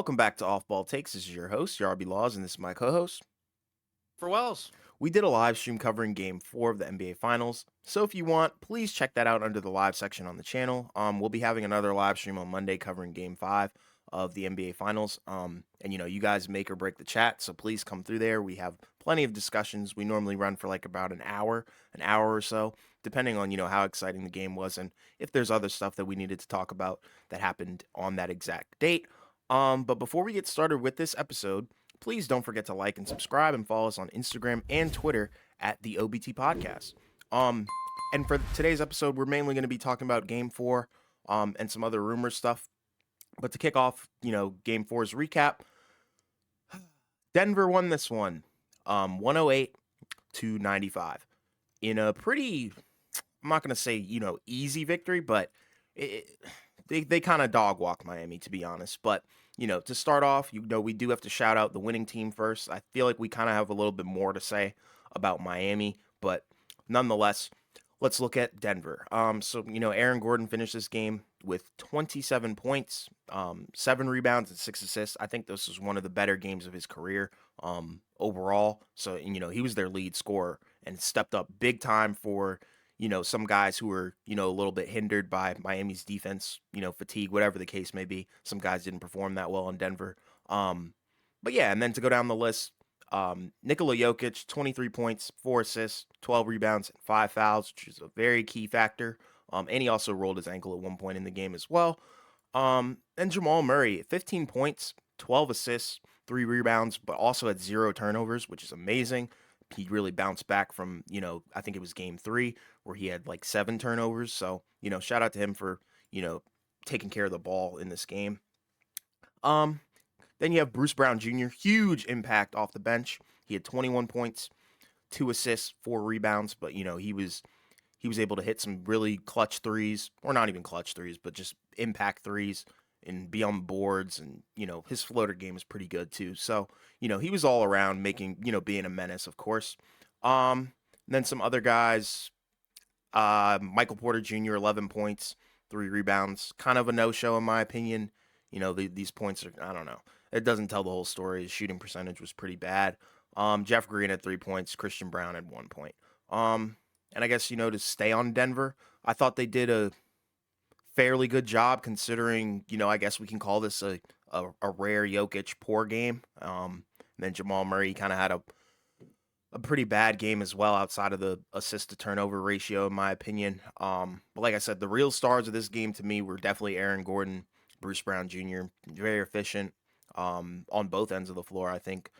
Welcome back to Off Ball Takes. This is your host, Yarby Laws, and this is my co-host. For Wells. We did a live stream covering Game 4 of the NBA Finals, so if you want, please check that out under the live section on the channel. We'll be having another live stream on Monday covering Game 5 of the NBA Finals. And you guys make or break the chat, so please come through there. We have plenty of discussions. We normally run for like about an hour or so, depending on how exciting the game was and if there's other stuff that we needed to talk about that happened on that exact date. But before we get started with this episode, please don't forget to like and subscribe and follow us on Instagram and Twitter at the OBT Podcast. Um, and for today's episode, we're mainly going to be talking about Game 4 and some other rumor stuff. But to kick off, Game 4's recap, Denver won this one 108 to 95 in a pretty, I'm not going to say, easy victory, but they kind of dog walk Miami, to be honest. But to start off, we do have to shout out the winning team first. I feel like we kind of have a little bit more to say about Miami, but nonetheless, let's look at Denver. So Aaron Gordon finished this game with 27 points, 7 rebounds and 6 assists. I think this was one of the better games of his career, overall. So he was their lead scorer and stepped up big time for some guys who were, a little bit hindered by Miami's defense, fatigue, whatever the case may be. Some guys didn't perform that well in Denver. But yeah, and then to go down the list, Nikola Jokic, 23 points, 4 assists, 12 rebounds, and 5 fouls, which is a very key factor. And he also rolled his ankle at one point in the game as well. And Jamal Murray, 15 points, 12 assists, 3 rebounds, but also had 0 turnovers, which is amazing. He really bounced back from, I think it was game 3 where he had like 7 turnovers. So, shout out to him for, taking care of the ball in this game. Um, then you have Bruce Brown Jr., huge impact off the bench. He had 21 points, 2 assists, 4 rebounds, but he was able to hit some really clutch threes, or not even clutch threes, but just impact threes and be on boards. And, his floater game is pretty good too. So, he was all around making, being a menace, of course. And then some other guys, Michael Porter Jr., 11 points, 3 rebounds, kind of a no-show in my opinion. These points are, I don't know. It doesn't tell the whole story. His shooting percentage was pretty bad. Jeff Green had 3 points. Christian Brown had 1 point. And I guess, to stay on Denver, I thought they did a fairly good job considering, I guess we can call this a rare Jokic poor game. And then Jamal Murray kind of had a pretty bad game as well outside of the assist to turnover ratio, in my opinion. But like I said, the real stars of this game to me were definitely Aaron Gordon, Bruce Brown Jr., very efficient on both ends of the floor. I think,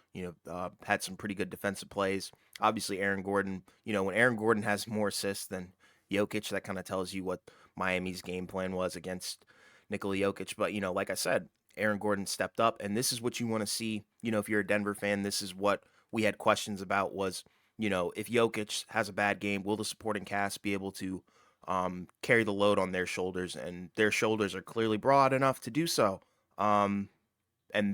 had some pretty good defensive plays. Obviously, Aaron Gordon, when Aaron Gordon has more assists than Jokic, that kind of tells you what Miami's game plan was against Nikola Jokic. But, like I said, Aaron Gordon stepped up, and this is what you want to see. If you're a Denver fan, this is what we had questions about was, if Jokic has a bad game, will the supporting cast be able to carry the load on their shoulders? And their shoulders are clearly broad enough to do so. And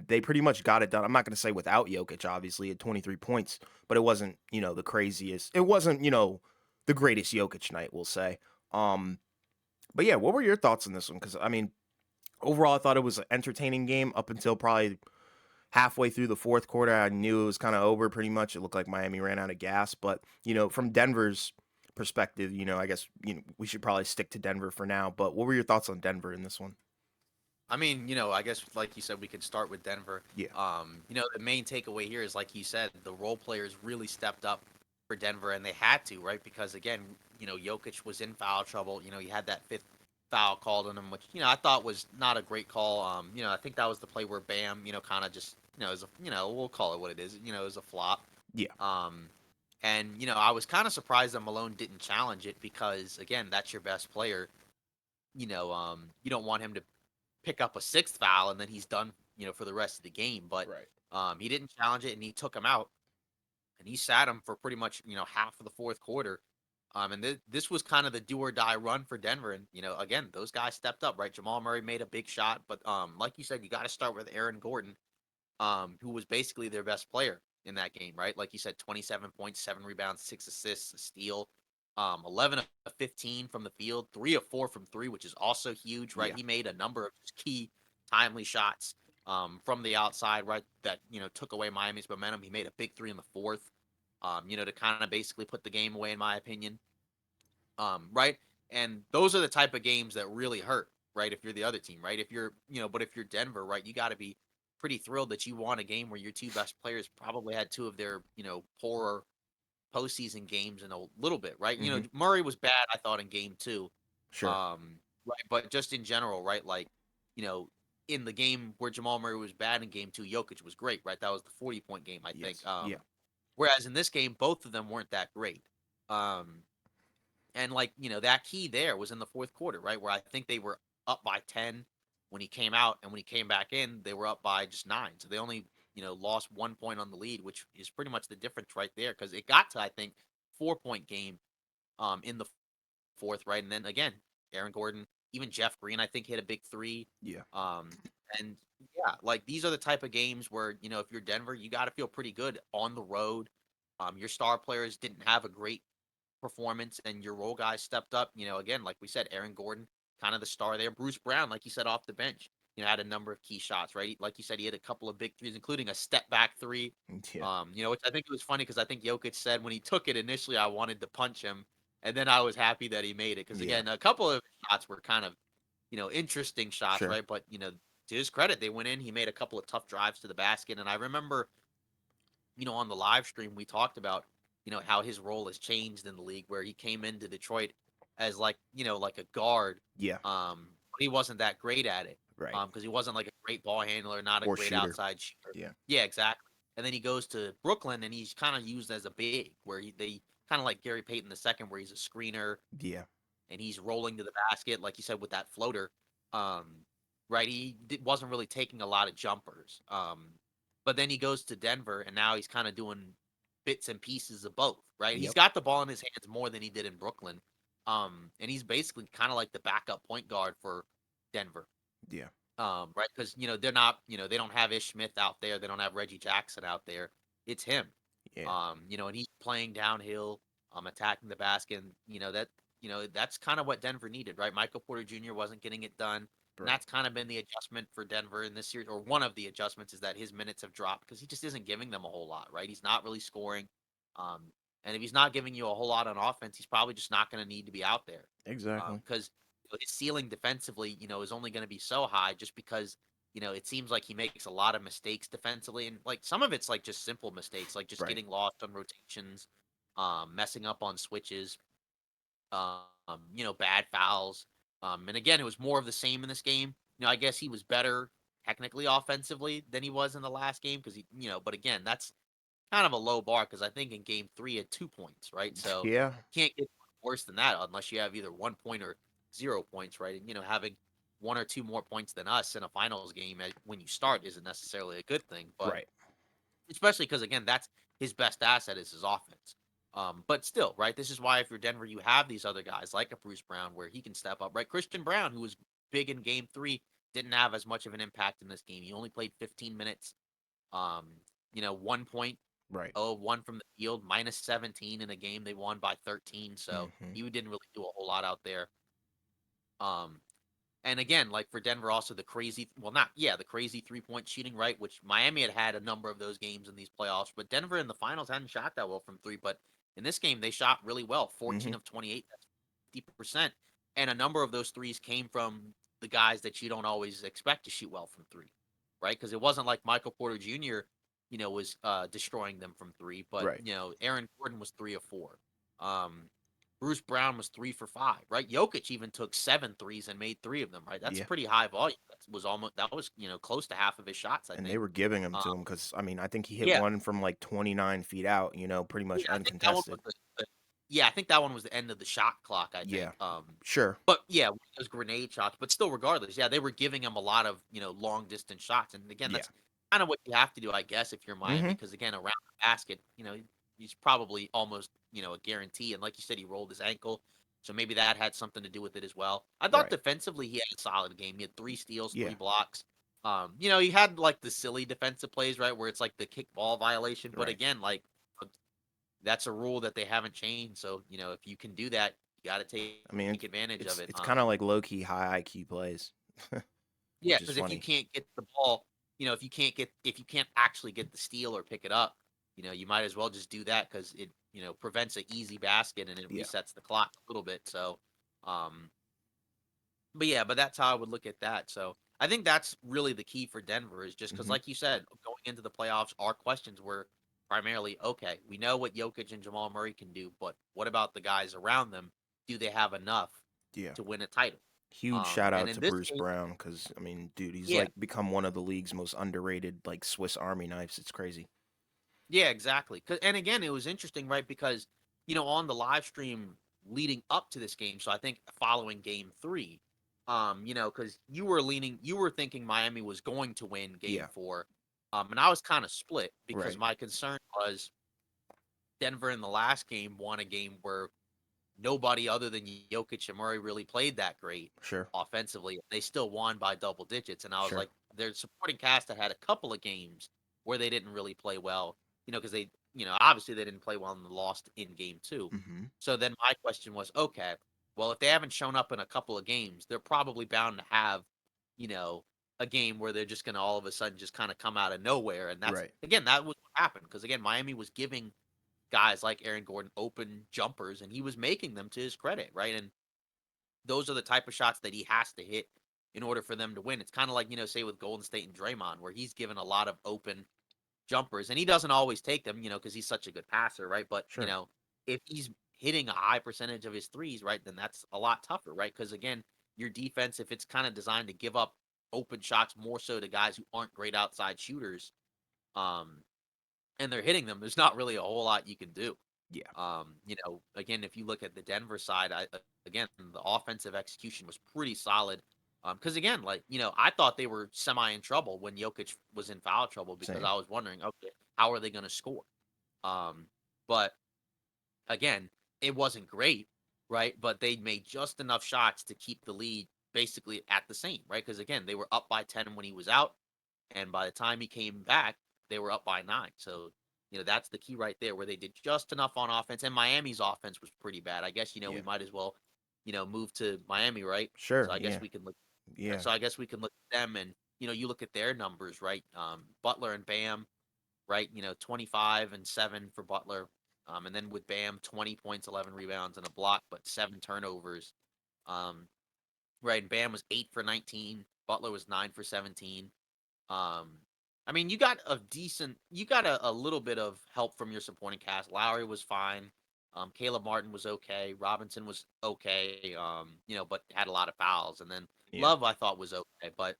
they pretty much got it done. I'm not going to say without Jokic, obviously, at 23 points, but it wasn't, the craziest. It wasn't, the greatest Jokic night, we'll say. But yeah, what were your thoughts on this one? Because, I mean, overall, I thought it was an entertaining game up until probably halfway through the fourth quarter. I knew it was kind of over pretty much. It looked like Miami ran out of gas. But, from Denver's perspective, I guess we should probably stick to Denver for now. But what were your thoughts on Denver in this one? I mean, I guess like you said, we could start with Denver. Yeah. The main takeaway here is like you said, the role players really stepped up for Denver, and they had to, right? Because again, Jokic was in foul trouble. He had that fifth foul called on him, which I thought was not a great call. I think that was the play where Bam, kind of just, is a, we'll call it what it is. It was a flop. Yeah. And I was kind of surprised that Malone didn't challenge it because again, that's your best player. You don't want him to pick up a sixth foul and then he's done, for the rest of the game. But Right. he didn't challenge it and he took him out and he sat him for pretty much, half of the fourth quarter. And this was kind of the do or die run for Denver. And, again, those guys stepped up, right? Jamal Murray made a big shot. But like you said, you got to start with Aaron Gordon, who was basically their best player in that game, right? Like you said, 27 points, 7 rebounds, 6 assists, a steal. 11 of 15 from the field, 3 of 4 from three, which is also huge, right? Yeah. He made a number of key timely shots. from the outside, right? That took away Miami's momentum. He made a big three in the fourth, to kind of basically put the game away, in my opinion. Right? And those are the type of games that really hurt, right? If you're the other team, right? But if you're Denver, right, you got to be pretty thrilled that you won a game where your two best players probably had two of their, poorer postseason games in a little bit, right? Hmm. Murray was bad, I thought, in game two. Sure. Right. But just in general, right? Like, you know, in the game where Jamal Murray was bad in game two, Jokic was great, right? That was the 40-point game, I think. Yes. Yeah. Whereas in this game, both of them weren't that great. Um, and like, that key there was in the fourth quarter, right? Where I think they were up by 10 when he came out, and when he came back in, they were up by just 9. So they only, lost 1 point on the lead, which is pretty much the difference right there. Because it got to, I think, 4-point game in the fourth, right? And then again, Aaron Gordon, even Jeff Green, I think, hit a big three. Yeah. Um, and yeah, like these are the type of games where, if you're Denver, you got to feel pretty good on the road. Your star players didn't have a great performance, and your role guys stepped up. Again, like we said, Aaron Gordon, kind of the star there. Bruce Brown, like you said, off the bench, had a number of key shots, right? Like you said, he had a couple of big threes, including a step back three. Yeah. Which I think it was funny because I think Jokic said when he took it initially, I wanted to punch him, and then I was happy that he made it because Yeah. again, a couple of shots were kind of, interesting shots, Sure. right? But to his credit, they went in. He made a couple of tough drives to the basket, and I remember, on the live stream we talked about, how his role has changed in the league, where he came into Detroit as like, like a guard. Yeah. But he wasn't that great at it. Right. Because he wasn't like a great ball handler, not a Or great shooter. outside shooter. Yeah. Yeah, exactly. And then he goes to Brooklyn, and he's kind of used as a big, where they kind of like Gary Payton II, where he's a screener Yeah. and he's rolling to the basket, like you said, with that floater. Um, right? Wasn't really taking a lot of jumpers. But then he goes to Denver, and now he's kind of doing bits and pieces of both. Right? He's Yep. got the ball in his hands more than he did in Brooklyn. And he's basically kind of like the backup point guard for Denver. Yeah. Right? Because they're not, they don't have Ish Smith out there, they don't have Reggie Jackson out there. It's him. Yeah. And he's playing downhill, attacking the basket. And, that's kind of what Denver needed, right? Michael Porter Jr. wasn't getting it done. And Right. that's kind of been the adjustment for Denver in this series, or one of the adjustments is that his minutes have dropped because he just isn't giving them a whole lot, right? He's not really scoring. Um, and if he's not giving you a whole lot on offense, he's probably just not going to need to be out there. Exactly. Because his ceiling defensively, is only going to be so high just because, it seems like he makes a lot of mistakes defensively. And like some of it's like just simple mistakes, like just Right. getting lost on rotations, messing up on switches, bad fouls. And again, it was more of the same in this game. I guess he was better technically offensively than he was in the last game because but again, that's kind of a low bar because I think in game three he had 2 points, right? So Yeah. can't get worse than that unless you have either 1 point or 0 points, right? And having one or two more points than us in a finals game when you start isn't necessarily a good thing, but Right. especially because again, that's his best asset is his offense. But still, right? This is why if you're Denver, you have these other guys like a Bruce Brown where he can step up, right? Christian Brown, who was big in game three, didn't have as much of an impact in this game. He only played 15 minutes. 1 point, Right. 1 from the field, minus 17 in a game they won by 13. So Hmm. you didn't really do a whole lot out there. Um, and again, like for Denver, also the crazy, well, not, yeah, the crazy 3-point shooting, right? Which Miami had a number of those games in these playoffs, but Denver in the finals hadn't shot that well from three. But in this game, they shot really well, 14 Hmm. of 28, that's 50%. And a number of those threes came from the guys that you don't always expect to shoot well from three, right? Because it wasn't like Michael Porter Jr., was destroying them from three, but, Right. Aaron Gordon was 3 of 4. Um, Bruce Brown was 3 for 5, right? Jokic even took 7 threes and made 3 of them, right? That's Yeah. pretty high volume. That was close to half of his shots, I And they think. were giving them Um, to him because I mean I think he hit yeah, one from like 29 feet out. Pretty much yeah, I think that one was uncontested. yeah, I think that one was the end of the shot clock, I Yeah. think. Sure. But yeah, those grenade shots, but still, regardless, yeah, they were giving him a lot of long distance shots, and again, Yeah. that's kind of what you have to do, I guess, if you're Miami, Hmm. because again, around the basket, he's probably almost a guarantee, and like you said, he rolled his ankle, so maybe that had something to do with it as well. I thought Right. defensively he had a solid game. He had 3 steals, Yeah. 3 blocks. He had like the silly defensive plays, right, where it's like the kick ball violation, but Right. again, like that's a rule that they haven't changed. So if you can do that, you got to take I mean advantage of it. it's kind of like low key high IQ plays, Yeah, which is because if you funny. can't get the ball, if you can't actually get the steal or pick it up, you might as well just do that because it prevents an easy basket and it Yeah. resets the clock a little bit. So, um, but yeah, but that's how I would look at that. So I think that's really the key for Denver is just because, Hmm. like you said, going into the playoffs, our questions were primarily okay. We know what Jokic and Jamal Murray can do, but what about the guys around them? Do they have enough Yeah. to win a title? Huge shout And out in to this Bruce case, Brown because I mean, dude, he's yeah, like become one of the league's most underrated like Swiss Army knives. It's crazy. yeah, exactly. And again, it was interesting, right? Because on the live stream leading up to this game, so I think following Game 3, because you were thinking Miami was going to win Game Yeah. 4, and I was kind of split because Right. my concern was Denver in the last game won a game where nobody other than Jokic and Murray really played that great Sure. offensively. They still won by double digits, and I was Sure. like, their supporting cast that had a couple of games where they didn't really play well, because obviously they didn't play well and lost in game 2. Hmm. So then my question was, okay, well, if they haven't shown up in a couple of games, they're probably bound to have, you know, a game where they're just going to all of a sudden just kind of come out of nowhere. And Right. that was what happened. Because again, Miami was giving guys like Aaron Gordon open jumpers and he was making them to his credit, right? And those are the type of shots that he has to hit in order for them to win. It's kind of like, say with Golden State and Draymond, where he's given a lot of open jumpers and he doesn't always take them, because he's such a good passer, right? But, Sure. if he's hitting a high percentage of his threes, right, then that's a lot tougher, right? Because again, your defense, if it's kind of designed to give up open shots more so to guys who aren't great outside shooters, um, and they're hitting them, there's not really a whole lot you can do. Yeah. Again, if you look at the Denver side, again, the offensive execution was pretty solid. Because again, like, I thought they were semi in trouble when Jokic was in foul trouble because Same. I was wondering, okay, how are they going to score? Um, but again, it wasn't great, right? But they made just enough shots to keep the lead basically at the same, right? Because again, they were up by 10 when he was out, and by the time he came back, they were up by 9. So, that's the key right there, where they did just enough on offense. And Miami's offense was pretty bad. I guess, Yeah. we might as well, move to Miami, right? So Sure. I guess Yeah. we can look. Yeah. So I guess we can look at them, and you look at their numbers, right? Butler and Bam, right? 25 and 7 for Butler. And then with Bam, 20 points, 11 rebounds, and a block, but 7 turnovers. Um, right. And Bam was 8 for 19. Butler was 9 for 17. Um, I mean, you got a little bit of help from your supporting cast. Lowry was fine. Caleb Martin was okay. Robinson was okay. But had a lot of fouls. And then Yeah. Love, I thought, was okay. But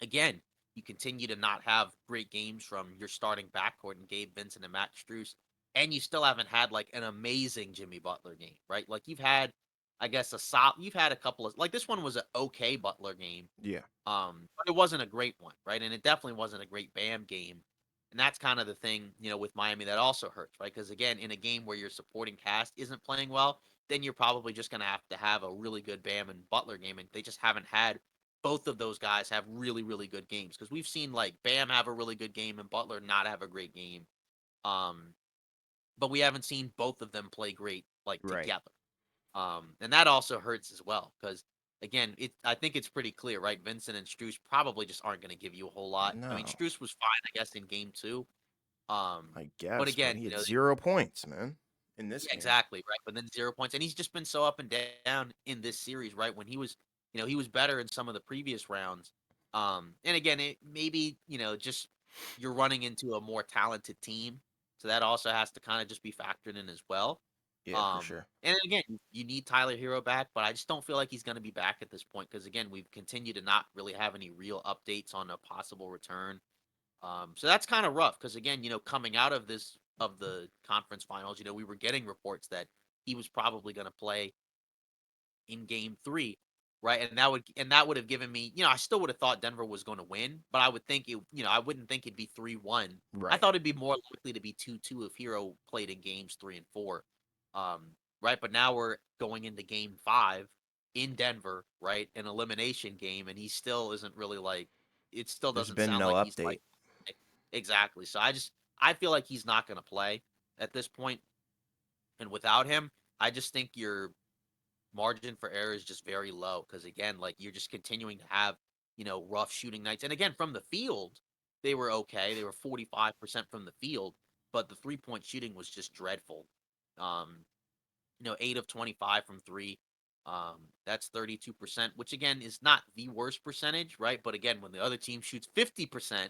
again, you continue to not have great games from your starting backcourt and Gabe Vincent and Matt Strus, and you still haven't had like an amazing Jimmy Butler game, right? Like you've had, I guess, you've had a couple of like this one was an okay Butler game, Yeah. but it wasn't a great one, right? And it definitely wasn't a great Bam game. And that's kind of the thing, with Miami that also hurts, right? Because again, in a game where your supporting cast isn't playing well, then you're probably just going to have a really good Bam and Butler game. And they just haven't had both of those guys have really, really good games. Because we've seen like Bam have a really good game and Butler not have a great game. Um, but we haven't seen both of them play great like Right. together. And that also hurts as well because again, I think it's pretty clear, right? Vincent and Struess probably just aren't going to give you a whole lot. I mean, No. Struess was fine, I guess, in game 2. I But guess, but again, he had 0 points, man, in this yeah, game. exactly, right. But then 0 points, and he's just been so up and down in this series, right? When he was better in some of the previous rounds. And again, it maybe just you're running into a more talented team, so that also has to kind of just be factored in as well. Yeah, for sure. And again, you need Tyler Hero back, but I just don't feel like he's going to be back at this point because again, we've continued to not really have any real updates on a possible return. So that's kind of rough because again, coming out of the conference finals, we were getting reports that he was probably going to play in game 3, right? And that would have given me, I still would have thought Denver was going to win, but I would think I wouldn't think it'd be 3-1. I Right. thought it'd be more likely to be 2-2 if Hero played in games 3 and 4. Right, but now we're going into game 5 in Denver, right? An elimination game, and he still isn't really like it still There's doesn't been sound no like he's like update. exactly. So I feel like he's not going to play at this point, and without him, I just think your margin for error is just very low because again, like you're just continuing to have rough shooting nights. And again, from the field, they were okay. They were 45% from the field, but the 3-point shooting was just dreadful. Um, 8 of 25 from three. That's 32%, which again is not the worst percentage, right? But again, when the other team shoots 50%,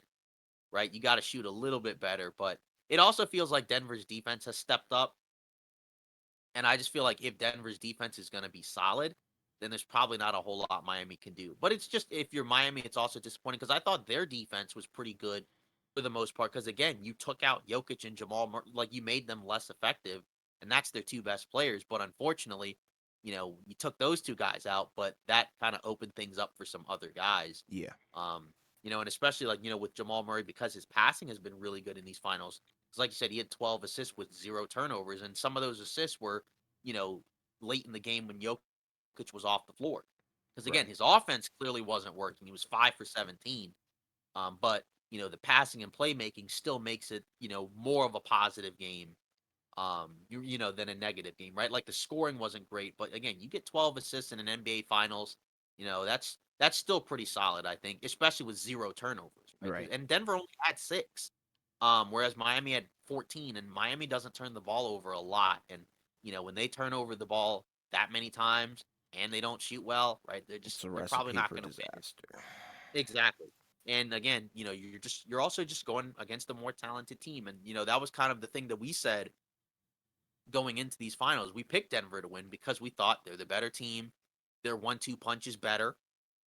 right, you got to shoot a little bit better. But it also feels like Denver's defense has stepped up. And I just feel like if Denver's defense is going to be solid, then there's probably not a whole lot Miami can do. But it's just if you're Miami, it's also disappointing because I thought their defense was pretty good for the most part. Because again, you took out Jokic and like you made them less effective, and that's their two best players. But unfortunately, you took those two guys out, but that kind of opened things up for some other guys. Yeah. Um, and especially like with Jamal Murray because his passing has been really good in these finals. Because like you said, he had 12 assists with 0 turnovers, and some of those assists were you know, late in the game when Jokic was off the floor. Because again, Right. his offense clearly wasn't working. He was 5 for 17. But the passing and playmaking still makes it, more of a positive game, than a negative game, right? Like the scoring wasn't great, but again, you get 12 assists in an NBA Finals, that's still pretty solid, I think, especially with 0 turnovers, right? Right. And Denver only had 6, whereas Miami had 14, and Miami doesn't turn the ball over a lot, and when they turn over the ball that many times and they don't shoot well, right? It's a They're probably recipe not for going to win. disaster. Exactly. And again, you're also just going against a more talented team, and that was kind of the thing that we said going into these finals. We picked Denver to win because we thought they're the better team. Their 1-2 punch is better.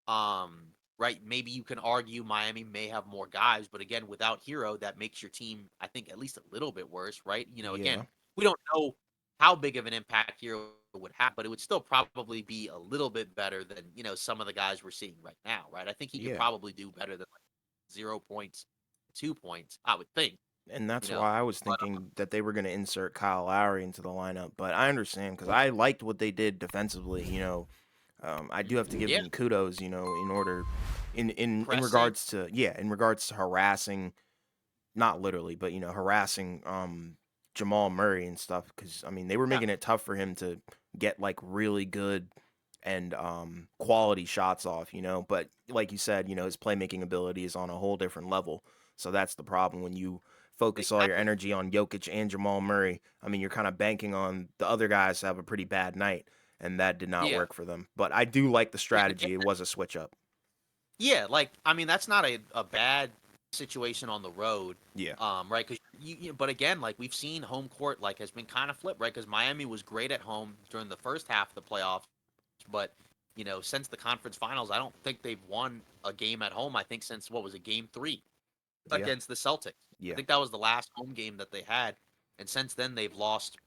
Right? Maybe you can argue Miami may have more guys, but again, without Hero, that makes your team, I think, at least a little bit worse, right? Yeah. Again, we don't know how big of an impact Hero would have, but it would still probably be a little bit better than, some of the guys we're seeing right now, right? I think he could Yeah. probably do better than like 0 points, 2 points, I would think, And you that's know. why I was But thinking that they were going to insert Kyle Lowry into the lineup. But I understand because I liked what they did defensively. I do have to give yeah, them kudos. In order, in pressing, regards to in regards to harassing, not literally, but harassing Jamal Murray and stuff. Because I mean, they were yeah, making it tough for him to get like really good and quality shots off. But like you said, his playmaking ability is on a whole different level. So that's the problem when you focus all your exactly. energy on Jokic and Jamal Murray. I mean, you're kind of banking on the other guys to have a pretty bad night, and that did not Yeah. work for them. But I do like the And strategy. It was a switch up. yeah, like I mean, that's not a bad situation on the road, Yeah. right? Because but again, like we've seen home court like has been kind of flipped, right? Because Miami was great at home during the first half of the playoffs, but since the conference finals, I don't think they've won a game at home. I think since what was it, Game 3 Yeah. against the Celtics. I Yeah. think that was the last home game that they had, and since then they've lost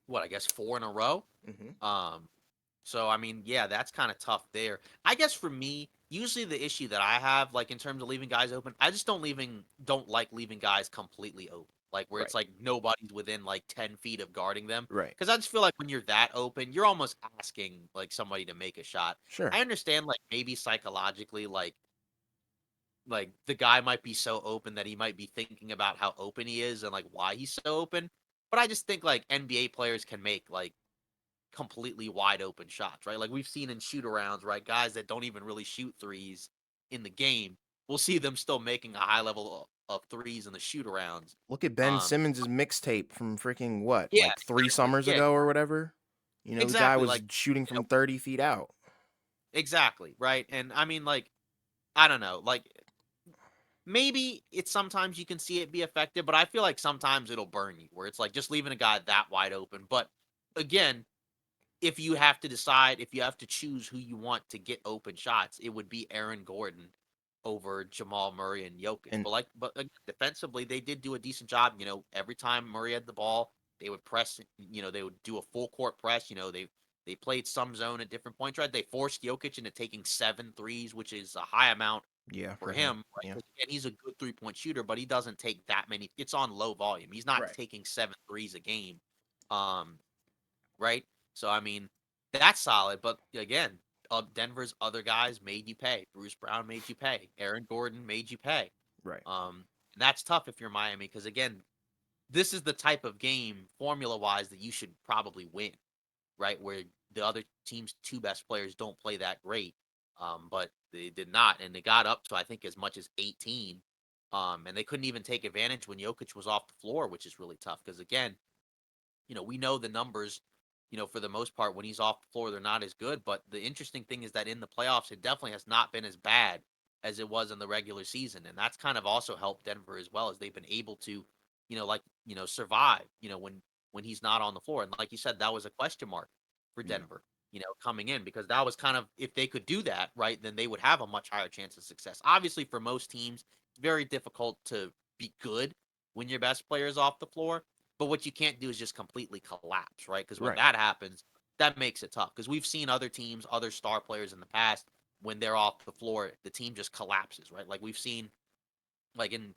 what I guess 4 in a row. Hmm. Um, so I mean, yeah, that's kind of tough there. I guess for me, usually the issue that I have, like in terms of leaving guys open, I just don't like leaving guys completely open. Like where Right. it's like nobody's within like 10 feet of guarding them. Right. Because I just feel like when you're that open, you're almost asking like somebody to make a shot. Sure. I understand like maybe psychologically, like the guy might be so open that he might be thinking about how open he is and like why he's so open. But I just think like NBA players can make like completely wide open shots, right? Like we've seen in shoot arounds, right? Guys that don't even really shoot threes in the game, we'll see them still making a high level of threes in the shoot arounds. Look at Ben Um, Simmons' mixtape from freaking what, yeah, like three exactly. summers Yeah, ago or whatever. The guy exactly. was Like, shooting you know, from 30 feet out. exactly, right? And I mean, like, I don't know, like maybe it's sometimes you can see it be effective, but I feel like sometimes it'll burn you where it's like just leaving a guy that wide open. But again, if you have to decide, if you have to choose who you want to get open shots, it would be Aaron Gordon over Jamal Murray and Jokic. And But defensively, they did do a decent job. Every time Murray had the ball, they would press. They would do a full court press. They played some zone at different points. Right, they forced Jokic into taking 7 threes, which is a high amount yeah, for for him. him. Right, Yeah. 'cause again, he's a good 3-point shooter, but he doesn't take that many. It's on low volume. He's not Right. taking 7 threes a game. Um, right? So I mean, that's solid. But again, Denver's other guys made you pay. Bruce Brown made you pay. Aaron Gordon made you pay. Right. And that's tough if you're Miami because again, this is the type of game formula wise that you should probably win, right? Where the other team's two best players don't play that great. But They did not, and they got up to I think as much as 18. And they couldn't even take advantage when Jokic was off the floor, which is really tough because again, we know the numbers, for the most part when he's off the floor, they're not as good. But the interesting thing is that in the playoffs, it definitely has not been as bad as it was in the regular season. And that's kind of also helped Denver as well as they've been able to, survive, when he's not on the floor. And like you said, that was a question mark for Yeah. Denver, coming in because that was kind of if they could do that, right, then they would have a much higher chance of success. Obviously, for most teams, it's very difficult to be good when your best player is off the floor. But what you can't do is just completely collapse, right? Because when Right. that happens, that makes it tough. Because we've seen other teams, other star players in the past, when they're off the floor, the team just collapses, right? Like we've seen, like in,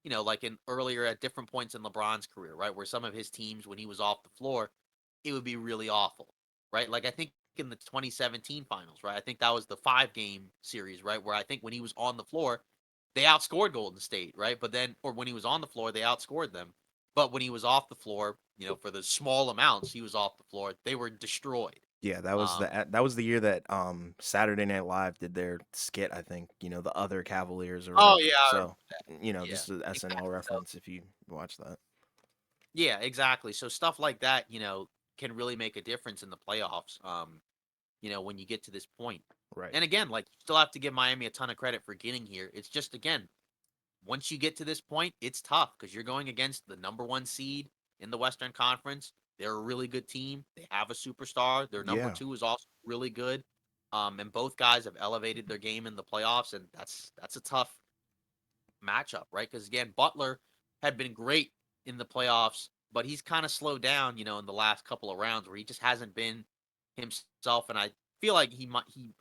like in earlier at different points in LeBron's career, right? Where some of his teams, when he was off the floor, it would be really awful, right? Like I think in the 2017 finals, right? I think that was the 5-game series, right? Where I think when he was on the floor, they outscored Golden State, right? But then, or when he was on the floor, they outscored them. But when he was off the floor, for the small amounts he was off the floor, they were destroyed. Yeah, that was Um, that was the year that Saturday Night Live did their skit, I think, the other Cavaliers or oh whatever. yeah, I remember So, that. Yeah, just an SNL exactly. So reference if you watch that. yeah, exactly. So stuff like that, can really make a difference in the playoffs. When you get to this point. Right. And again, like you still have to give Miami a ton of credit for getting here. It's just again, once you get to this point, it's tough because you're going against the number one seed in the Western Conference. They're a really good team. They have a superstar. Their number Yeah, two is also really good. And both guys have elevated their game in the playoffs, and that's a tough matchup, right? Because again, Butler had been great in the playoffs, but he's kind of slowed down, in the last couple of rounds where he just hasn't been himself. And I feel like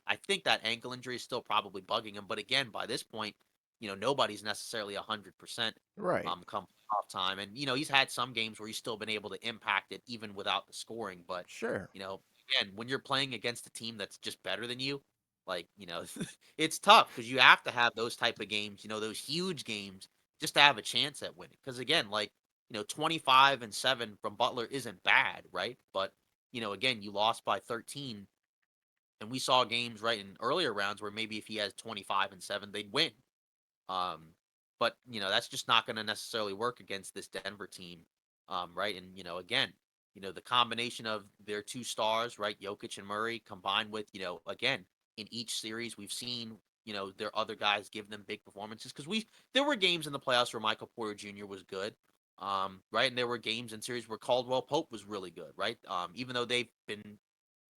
I think that ankle injury is still probably bugging him. But again, by this point, nobody's necessarily 100% right. come off time. And, he's had some games where he's still been able to impact it even without the scoring. But, Sure. again, when you're playing against a team that's just better than you, like, it's tough because you have to have those type of games, those huge games just to have a chance at winning. Because again, like, 25-7 from Butler isn't bad, right? But, again, you lost by 13. And we saw games right in earlier rounds where maybe if he has 25-7, they'd win. Um, but that's just not going to necessarily work against this Denver team, right? And again, the combination of their two stars, right, Jokic and Murray, combined with again in each series we've seen their other guys give them big performances because there were games in the playoffs where Michael Porter Jr. was good, right, and there were games in series where Caldwell Pope was really good, right, even though they've been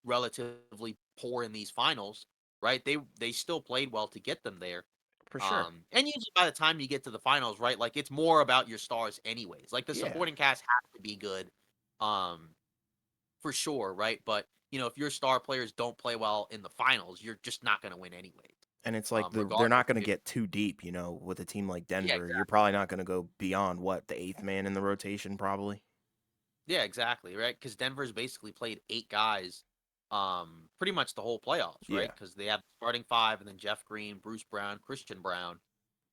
relatively poor in these finals, right, they still played well to get them there. For sure. And usually by the time you get to the finals, right, like it's more about your stars anyways. Like the Yeah. supporting cast has to be good, um, for sure, right? But if your star players don't play well in the finals, you're just not going to win anyways. And it's like they're Regardless not going to if get too deep, with a team like yeah, Denver. You're exactly. probably not going to go beyond what the eighth man in the rotation, probably. Yeah, exactly, right? Because Denver's basically played 8 guys, pretty much the whole playoffs, right? Yeah. Because they have starting five and then Jeff Green, Bruce Brown, Christian Brown.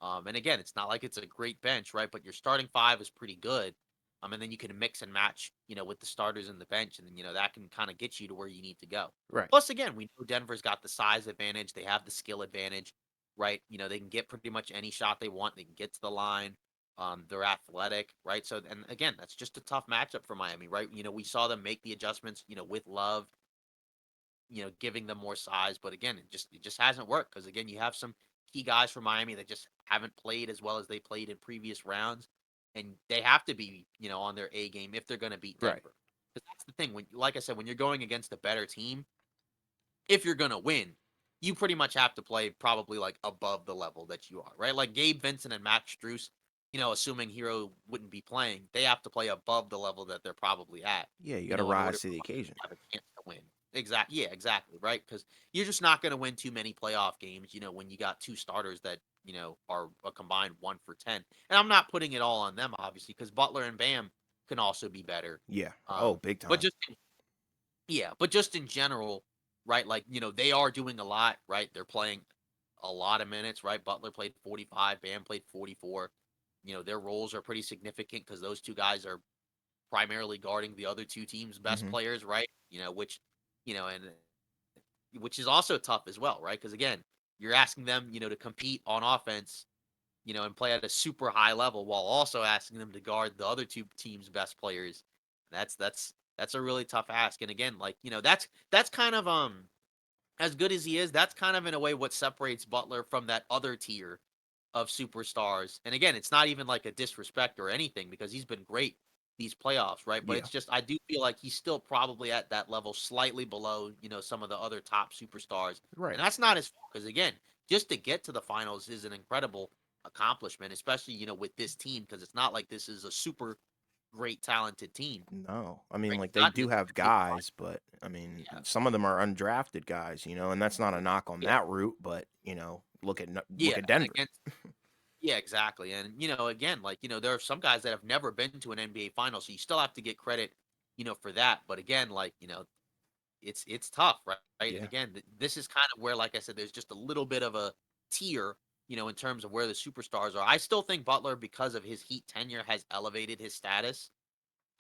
And again, it's not like it's a great bench, right? But your starting five is pretty good. And then you can mix and match, with the starters in the bench, and then that can kind of get you to where you need to go. Right. Plus, again, we know Denver's got the size advantage, they have the skill advantage, right? They can get pretty much any shot they want, they can get to the line. They're athletic, right? So, and again, that's just a tough matchup for Miami, right? We saw them make the adjustments, with Love, giving them more size. But again, it just hasn't worked because again, you have some key guys from Miami that just haven't played as well as they played in previous rounds, and they have to be, on their A game if they're going to beat Right. Denver. Because that's the thing when, like I said, when you're going against a better team, if you're going to win, you pretty much have to play probably like above the level that you are, right? Like Gabe Vincent and Max Struess, assuming Hero wouldn't be playing, they have to play above the level that they're probably at, Yeah, you got to in order rise for to the Miami occasion. to have a chance to win. Exactly. Yeah, exactly. Right. Because you're just not going to win too many playoff games, when you got two starters that, are a combined 1 for 10. And I'm not putting it all on them, obviously, because Butler and Bam can also be better. Yeah. Oh, Um, big but time. just yeah, but just in general, right? Like, they are doing a lot, right? They're playing a lot of minutes, right? Butler played 45, Bam played 44. Their roles are pretty significant because those two guys are primarily guarding the other two teams' best Hmm. players, right? And which is also tough as well, right? Because again, you're asking them, to compete on offense, and play at a super high level while also asking them to guard the other two teams' best players. That's a really tough ask. And again, like, that's kind of as good as he is, that's kind of in a way what separates Butler from that other tier of superstars. And again, it's not even like a disrespect or anything because he's been great these playoffs, right? But Yeah. it's just I do feel like he's still probably at that level, slightly below, some of the other top superstars. And Right. that's not his fault because again, just to get to the finals is an incredible accomplishment, especially, with this team, because it's not like this is a super great talented team, No. I mean, right? like You've they gotten do to have the NBA finals. guys, but I mean, Yeah. some of them are undrafted guys, and that's not a knock on Yeah. that route, but Yeah. look at And Denver. again, yeah, exactly. And again, like, there are some guys that have never been to an NBA final, so you still have to get credit, for that. But again, like, it's tough, right? Right. And Yeah. again, this is kind of where, like I said, there's just a little bit of a tier, in terms of where the superstars are. I still think Butler, because of his Heat tenure, has elevated his status.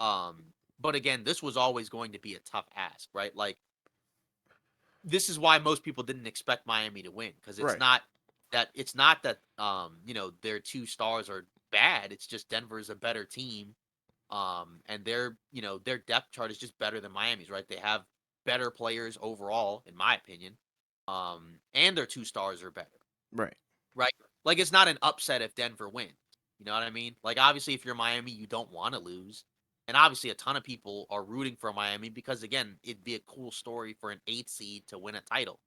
Um, but again, this was always going to be a tough ask, right? Like, this is why most people didn't expect Miami to win because Right. it's not that their two stars are bad. It's just Denver's a better team. And their depth chart is just better than Miami's, right? They have better players overall, in my opinion. And their two stars are better, Right. right? Like, it's not an upset if Denver wins. You know what I mean? Like, obviously, if you're Miami, you don't want to lose. And obviously, a ton of people are rooting for Miami because, again, it'd be a cool story for an eighth seed to win a title.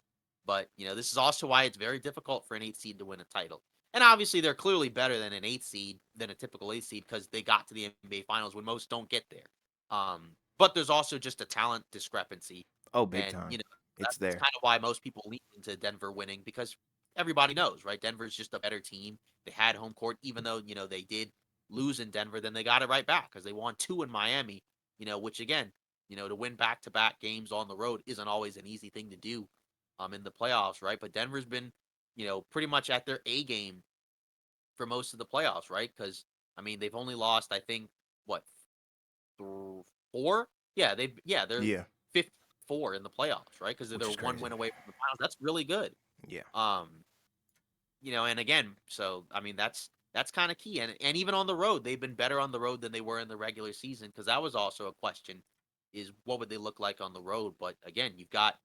But, this is also why it's very difficult for an eighth seed to win a title. And obviously, they're clearly better than an eighth seed, than a typical eighth seed, because they got to the NBA finals when most don't get there. But there's also just a talent discrepancy. Oh, big And, time. It's that's there. kind of why most people lean into Denver winning because everybody knows, right? Denver's just a better team. They had home court, even though, they did lose in Denver, then they got it right back because they won two in Miami, which again, to win back to back games on the road isn't always an easy thing to do in the playoffs, right? But Denver's been, pretty much at their A game for most of the playoffs, right? Because I mean, they've only lost, I think, what, four? They're Yeah. 54 in the playoffs, right? Because Which they're is one crazy. win away from the finals. That's really good. Yeah. Um, and again, so I mean that's kind of key. And even on the road, they've been better on the road than they were in the regular season because that was also a question is what would they look like on the road? But again, you've got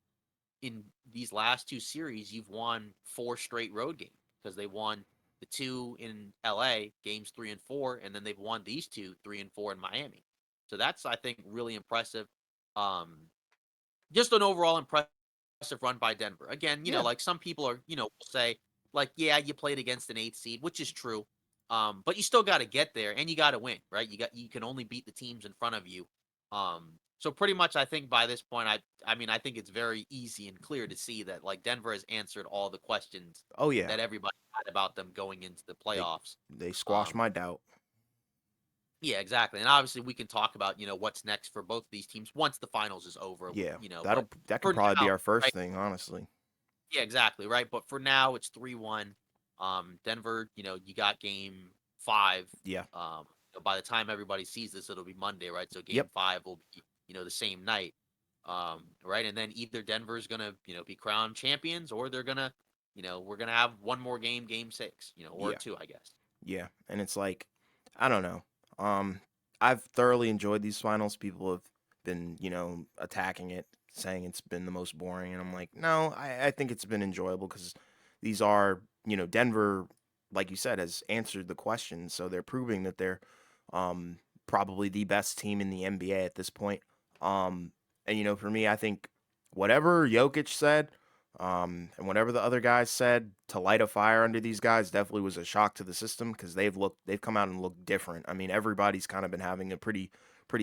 in these last two series, you've won four straight road games because they won the two in LA, games 3 and 4, and then they've won these two, 3 and 4 in Miami. So that's, I think, really impressive. Um, just an overall impressive run by Denver. Again, Yeah. like some people are, will say, like, yeah, you played against an eighth seed, which is true. But you still got to get there and you got to win, right? You can only beat the teams in front of you. So pretty much, I think by this point, I mean, I think it's very easy and clear to see that like Denver has answered all the questions Oh yeah. that everybody had about them going into the They playoffs. they squash Um, my doubt. yeah, exactly. And obviously, we can talk about what's next for both of these teams once the finals is over. Yeah. But That could for probably be now, our first right? thing, honestly. Yeah, exactly, right? But for now, it's 3-1. Denver, you got game 5. Yeah. By the time everybody sees this, it'll be Monday, right? So game Yep. 5 will be, the same night. Right? And then either Denver's gonna, be crowned champions, or they're gonna, we're gonna have one more game, game 6, or Yeah. two, I guess. Yeah. And it's like, I don't know. Um, I've thoroughly enjoyed these finals. People have been, attacking it, saying it's been the most boring. And I'm like, no, I think it's been enjoyable because these are, Denver, like you said, has answered the question. So they're proving that they're um, probably the best team in the NBA at this point. Um, and, for me, I think whatever Jokic said, and whatever the other guys said, to light a fire under these guys definitely was a shock to the system because they've come out and looked different. I mean, everybody's kind of been having a pretty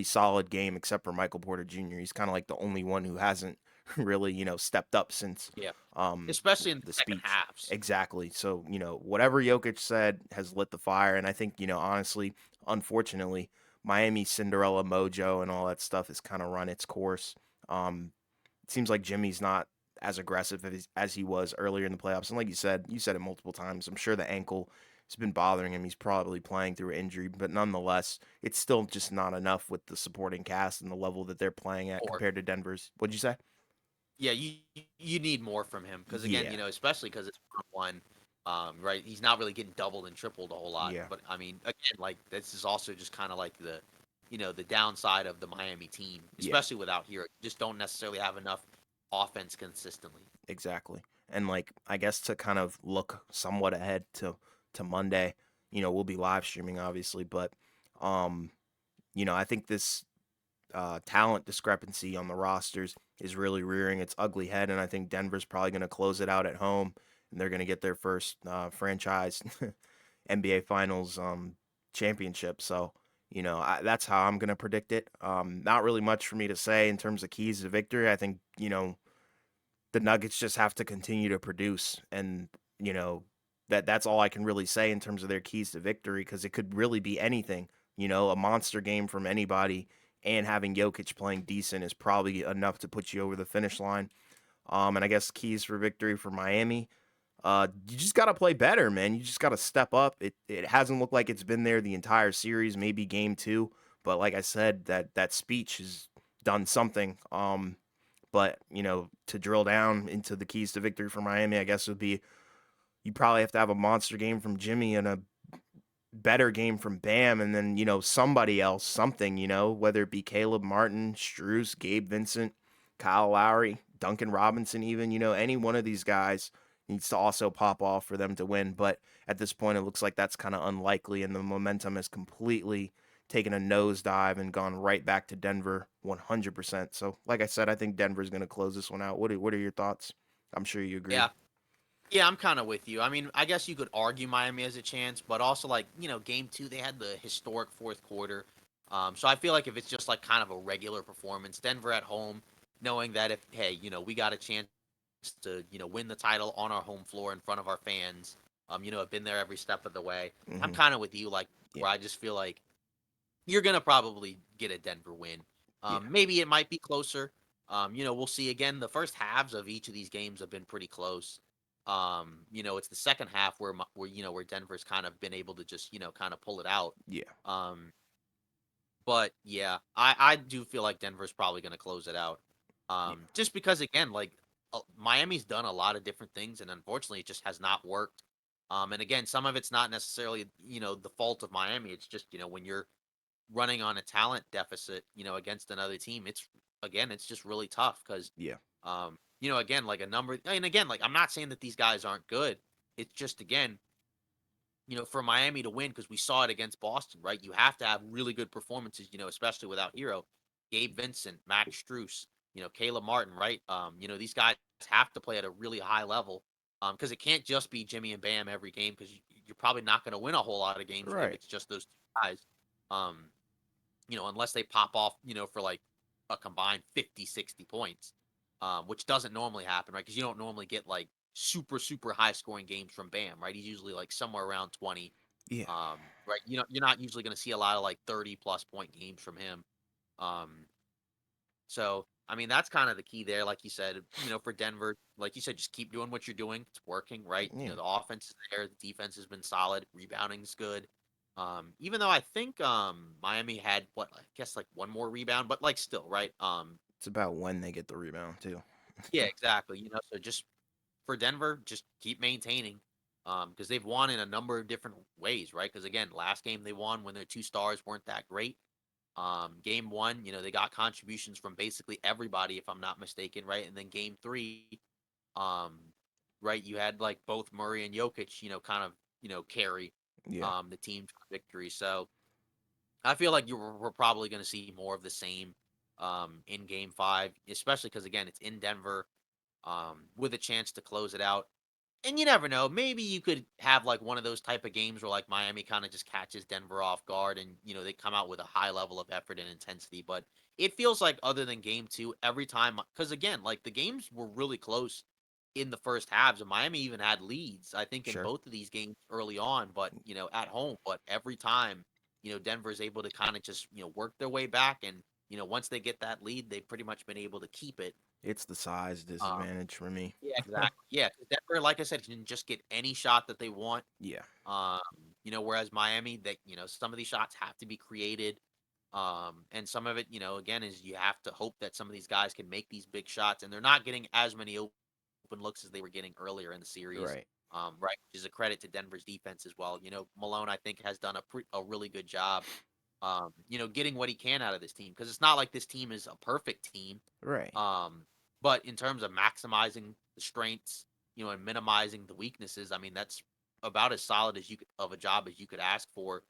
solid game except for Michael Porter Jr. He's kind of like the only one who hasn't really, stepped up since Yeah. um Especially in the the second speech. halves. Exactly. So, whatever Jokic said has lit the fire. And I think, honestly, unfortunately, Miami Cinderella mojo and all that stuff has kind of run its course. It seems like Jimmy's not as aggressive as he was earlier in the playoffs. And like you said it multiple times. I'm sure the ankle has been bothering him. He's probably playing through injury, but nonetheless, it's still just not enough with the supporting cast and the level that they're playing at Or compared to Denver's. What'd you say? Yeah, you need more from him because again, Yeah, especially because it's 1-1, right? He's not really getting doubled and tripled a whole lot. yeah, But I mean, again, like this is also just kind of like the downside of the Miami team, yeah, especially without Hero. You just don't necessarily have enough offense consistently. exactly. And like I guess to kind of look somewhat ahead to Monday, we'll be live streaming obviously, but um, I think this talent discrepancy on the rosters is really rearing its ugly head, and I think Denver's probably going to close it out at home, and they're going to get their first franchise NBA Finals championship. So, that's how I'm going to predict it. Not really much for me to say in terms of keys to victory. I think the Nuggets just have to continue to produce, and you know that's all I can really say in terms of their keys to victory because it could really be anything. A monster game from anybody, and having Jokic playing decent is probably enough to put you over the finish line. And I guess keys for victory for Miami. You just got to play better, man. You just got to step up. It hasn't looked like it's been there the entire series, maybe game two, but like I said, that speech has done something. But to drill down into the keys to victory for Miami, I guess would be you probably have to have a monster game from Jimmy and a better game from Bam, and then somebody else, something, whether it be Caleb Martin, Strus, Gabe Vincent, Kyle Lowry, Duncan Robinson, even any one of these guys needs to also pop off for them to win. But at this point, it looks like that's kind of unlikely, and the momentum has completely taken a nosedive and gone right back to Denver 100%. So, like I said, I think Denver's going to close this one out. What are your thoughts? I'm sure you agree. Yeah, yeah, I'm kind of with you. I mean, I guess you could argue Miami has a chance, but also like game two they had the historic fourth quarter. So I feel like if it's just like kind of a regular performance, Denver at home, knowing that if hey we got a chance to win the title on our home floor in front of our fans, have been there every step of the way. I'm Hmm. kind of with you, like Yeah, where I just feel like you're gonna probably get a Denver win. yeah, Maybe it might be closer. We'll see. Again, the first halves of each of these games have been pretty close. It's the second half where Denver's kind of been able to just kind of pull it out. yeah, Um, but yeah, I do feel like Denver's probably gonna close it out. yeah. Just because again, like Miami's done a lot of different things, and unfortunately, it just has not worked. And again, some of it's not necessarily the fault of Miami. It's just when you're running on a talent deficit, against another team, it's just really tough because, Yeah. again, like a number, and again, like I'm not saying that these guys aren't good. It's just again, for Miami to win because we saw it against Boston, right? You have to have really good performances, especially without Hero, Gabe Vincent, Max Struess, Caleb Martin, right? These guys have to play at a really high level. Because it can't just be Jimmy and Bam every game because you're probably not going to win a whole lot of games if Right. it's just those two guys. Um, unless they pop off, for like a combined 50, 60 points, which doesn't normally happen, right? Because you don't normally get like super, super high scoring games from Bam, right? He's usually like somewhere around 20. Yeah. Right. You're not usually going to see a lot of like 30 plus point games from him. Um, so, I mean, that's kind of the key there. Like you said, for Denver, like you said, just keep doing what you're doing. It's working, right? Yeah. The offense is there. The defense has been solid. Rebounding's good. Even though I think Miami had what I guess like one more rebound, but like still, right? It's about when they get the rebound too. Yeah, exactly. So just for Denver, just keep maintaining. Because they've won in a number of different ways, right? Because again, last game they won when their two stars weren't that great. Game one, they got contributions from basically everybody, if I'm not mistaken, right? And then game three, um, right, you had like both Murray and Jokic, kind of, carry Yeah. the team to victory. So I feel like we're probably going to see more of the same in game five, especially because again, it's in Denver with a chance to close it out. And you never know. Maybe you could have like one of those type of games where like Miami kind of just catches Denver off guard and they come out with a high level of effort and intensity. But it feels like other than game two, every time because again, like the games were really close in the first halves and Miami even had leads, I think, in Sure. both of these games early on, but at home. But every time, Denver is able to kind of just, work their way back and once they get that lead, they've pretty much been able to keep it. It's the size Um, disadvantage for me. yeah, exactly. Yeah, 'cause Denver, like I said, can just get any shot that they want. Yeah. Um, whereas Miami, that some of these shots have to be created. And some of it, again, is you have to hope that some of these guys can make these big shots, and they're not getting as many open looks as they were getting earlier in the series. Right. Right, which is a credit to Denver's defense as well. Malone, I think, has done a really good job, getting what he can out of this team, because it's not like this team is a perfect team. Right. Um, but in terms of maximizing the strengths, and minimizing the weaknesses, I mean, that's about as solid of a job as you could ask for,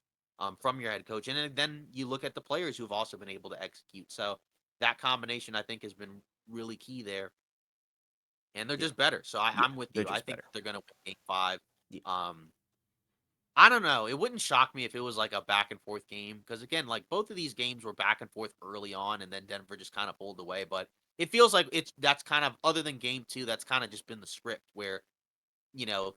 from your head coach. And then you look at the players who've also been able to execute. So that combination, I think, has been really key there. And they're Yeah. just better. So Yeah. I'm with They're you. I just think better. they're going to win Game Five. Yeah. Um, I don't know. It wouldn't shock me if it was like a back and forth game, because again, like both of these games were back and forth early on, and then Denver just kind of pulled away. But it feels like that's kind of, other than game two, that's kind of just been the script where, you know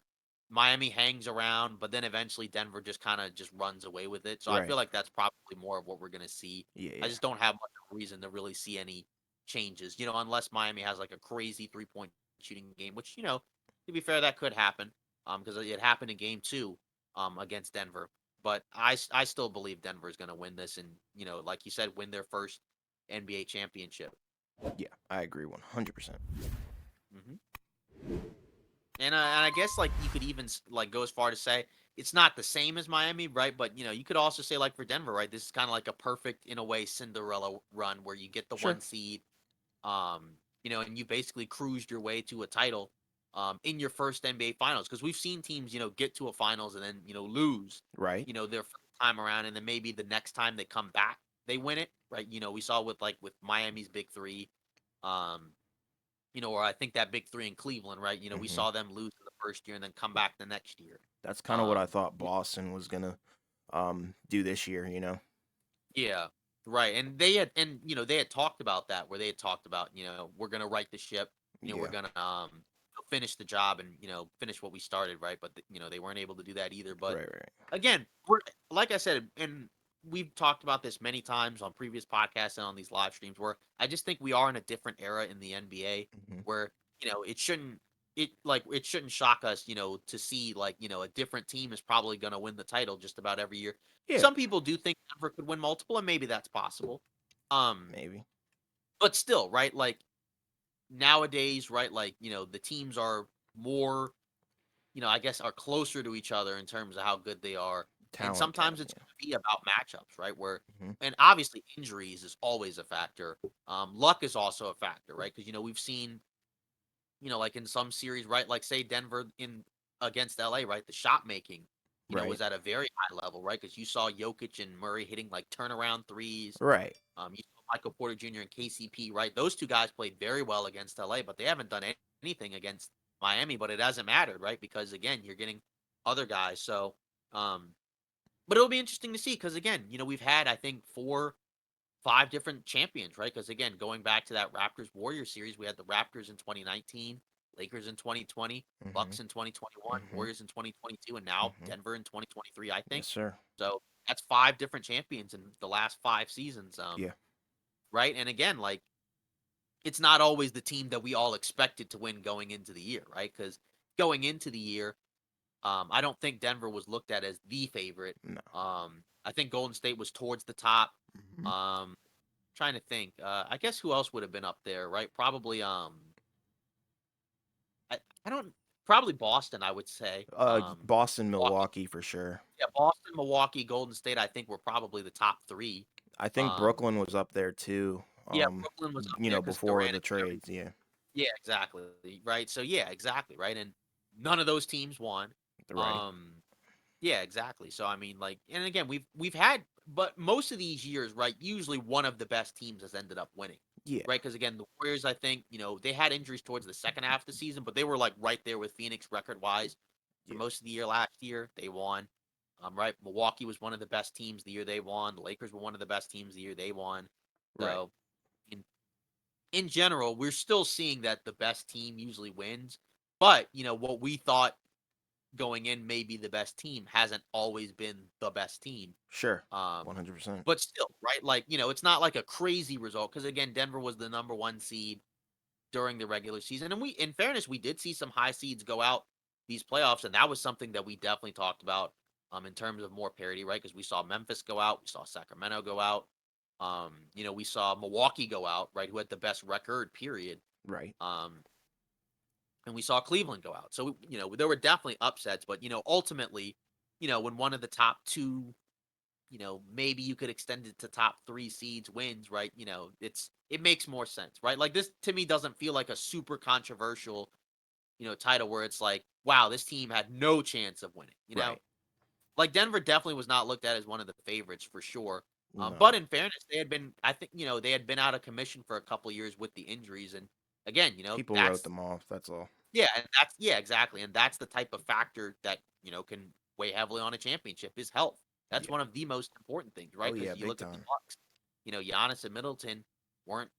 Miami hangs around, but then eventually Denver just kind of just runs away with it. So I Right. feel like that's probably more of what we're gonna see. Yeah. I Yeah. just don't have much of a reason to really see any changes, unless Miami has like a crazy 3-point shooting game, which, to be fair, that could happen. Because it happened in game two, against Denver. But I still believe Denver is gonna win this, and, like you said, win their first NBA championship. Yeah. I agree 100%. hmm and I guess, like, you could even like go as far to say it's not the same as Miami, right? But you could also say, like, for Denver, right? This is kind of like a perfect, in a way, Cinderella run where you get the Sure. one seed, and you basically cruised your way to a title, in your first NBA Finals. Because we've seen teams, get to a Finals and then, lose, Right. their first time around, and then maybe the next time they come back, they win it, right? We saw with Miami's big three, um, or I think that big three in Cleveland, right? We Hmm. saw them lose in the first year and then come back the next year. That's kind of what I Um, thought Boston was gonna do this year. yeah, right. And they had talked about that, where they had talked about, we're gonna right the ship, we're Yeah. gonna finish the job, and finish what we started, right? But they weren't able to do that either. But Right. Right. again, like I said, and we've talked about this many times on previous podcasts and on these live streams, where I just think we are in a different era in the NBA, Hmm. where it shouldn't shock us, to see, like, a different team is probably going to win the title just about every year. Yeah. Some people do think Denver could win multiple, and maybe that's possible. Um, Maybe. but still, right? Like, nowadays, right? Like, the teams are more, I guess, are closer to each other in terms of how good they are. And Talent gap. sometimes it's Yeah. going to be about matchups, right? Where, Hmm. and obviously injuries is always a factor. Luck is also a factor, right? Because, we've seen, like in some series, right? Like, say Denver in against LA, right? The shot making, Right. was at a very high level, right? Because you saw Jokic and Murray hitting like turnaround threes. Right. You saw Michael Porter Jr. and KCP, right? Those two guys played very well against LA, but they haven't done anything against Miami. But it hasn't mattered, right? Because again, you're getting other guys. So, um, but it'll be interesting to see, because again, we've had, I think, 5 different champions, right? Because again, going back to that Raptors Warriors series, we had the Raptors in 2019, Lakers in 2020, Hmm. Bucks in 2021, Hmm. Warriors in 2022, and now Hmm. Denver in 2023, I think. Yes, sir. So that's 5 different champions in the last 5 seasons, Yeah. right? And again, like, it's not always the team that we all expected to win going into the year, right? Because going into the year, I don't think Denver was looked at as the favorite. No. I think Golden State was towards the top. Hmm. Um, Trying to think. I guess who else would have been up there, right? Probably I don't probably Boston, I would say. Boston, Milwaukee. Milwaukee for sure. Yeah, Boston, Milwaukee, Golden State, I think were probably the top 3. I think Um Brooklyn was up there too. yeah, Brooklyn was up there because Before Durant the and everything. trades. Yeah. Yeah, exactly. Right. So yeah, exactly, right. And none of those teams won. Right. Um Yeah, exactly. So I mean, like, and again, we've had, but most of these years, right? Usually, one of the best teams has ended up winning, Yeah. right? Because again, the Warriors, I think, they had injuries towards the second half of the season, but they were like right there with Phoenix record wise for Yeah. most of the year last year. They won. Right. Milwaukee was one of the best teams the year they won. The Lakers were one of the best teams the year they won. Right. So in in general, we're still seeing that the best team usually wins. But what we thought going in may be the best team hasn't always been the best team. Sure. Um, 100%. but still, right? Like, it's not like a crazy result, because again, Denver was the number 1 seed during the regular season. And in fairness, we did see some high seeds go out these playoffs, and that was something that we definitely talked about, in terms of more parity, right? Because we saw Memphis go out, we saw Sacramento go out. We saw Milwaukee go out, right, who had the best record, period. Right. Um, and we saw Cleveland go out. So, there were definitely upsets, but, ultimately, when one of the top two, maybe you could extend it to top three seeds wins, right? It makes more sense, right? Like this to me doesn't feel like a super controversial, title where it's like, wow, this team had no chance of winning. Right. Like Denver definitely was not looked at as one of the favorites for sure. But No. in fairness, they had been, I think, they had been out of commission for a couple of years with the injuries. And again, People wrote that's, them off. That's all. yeah, and that's, yeah, exactly. And that's the type of factor that, can weigh heavily on a championship is health. That's Yeah. one of the most important things, Oh right? yeah, Because you big look at the time. Bucks, Giannis and Middleton weren't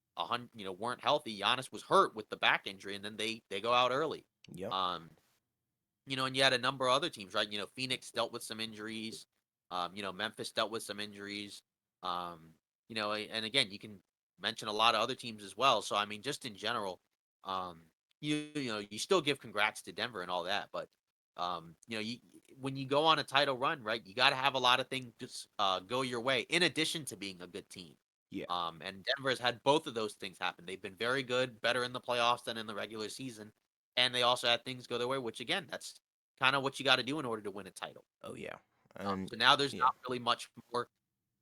weren't healthy. Giannis was hurt with the back injury, and then they go out early. Yep. Um, and you had a number of other teams, right? Phoenix dealt with some injuries. Memphis dealt with some injuries. And again, you can mention a lot of other teams as well. So I mean, just in general, um, you still give congrats to Denver and all that, but when you go on a title run, right, you got to have a lot of things just go your way. In addition to being a good team, Yeah. and Denver has had both of those things happen. They've been very good, better in the playoffs than in the regular season, and they also had things go their way, which again, that's kind of what you got to do in order to win a title. Oh yeah. And So now there's yeah. not really much more,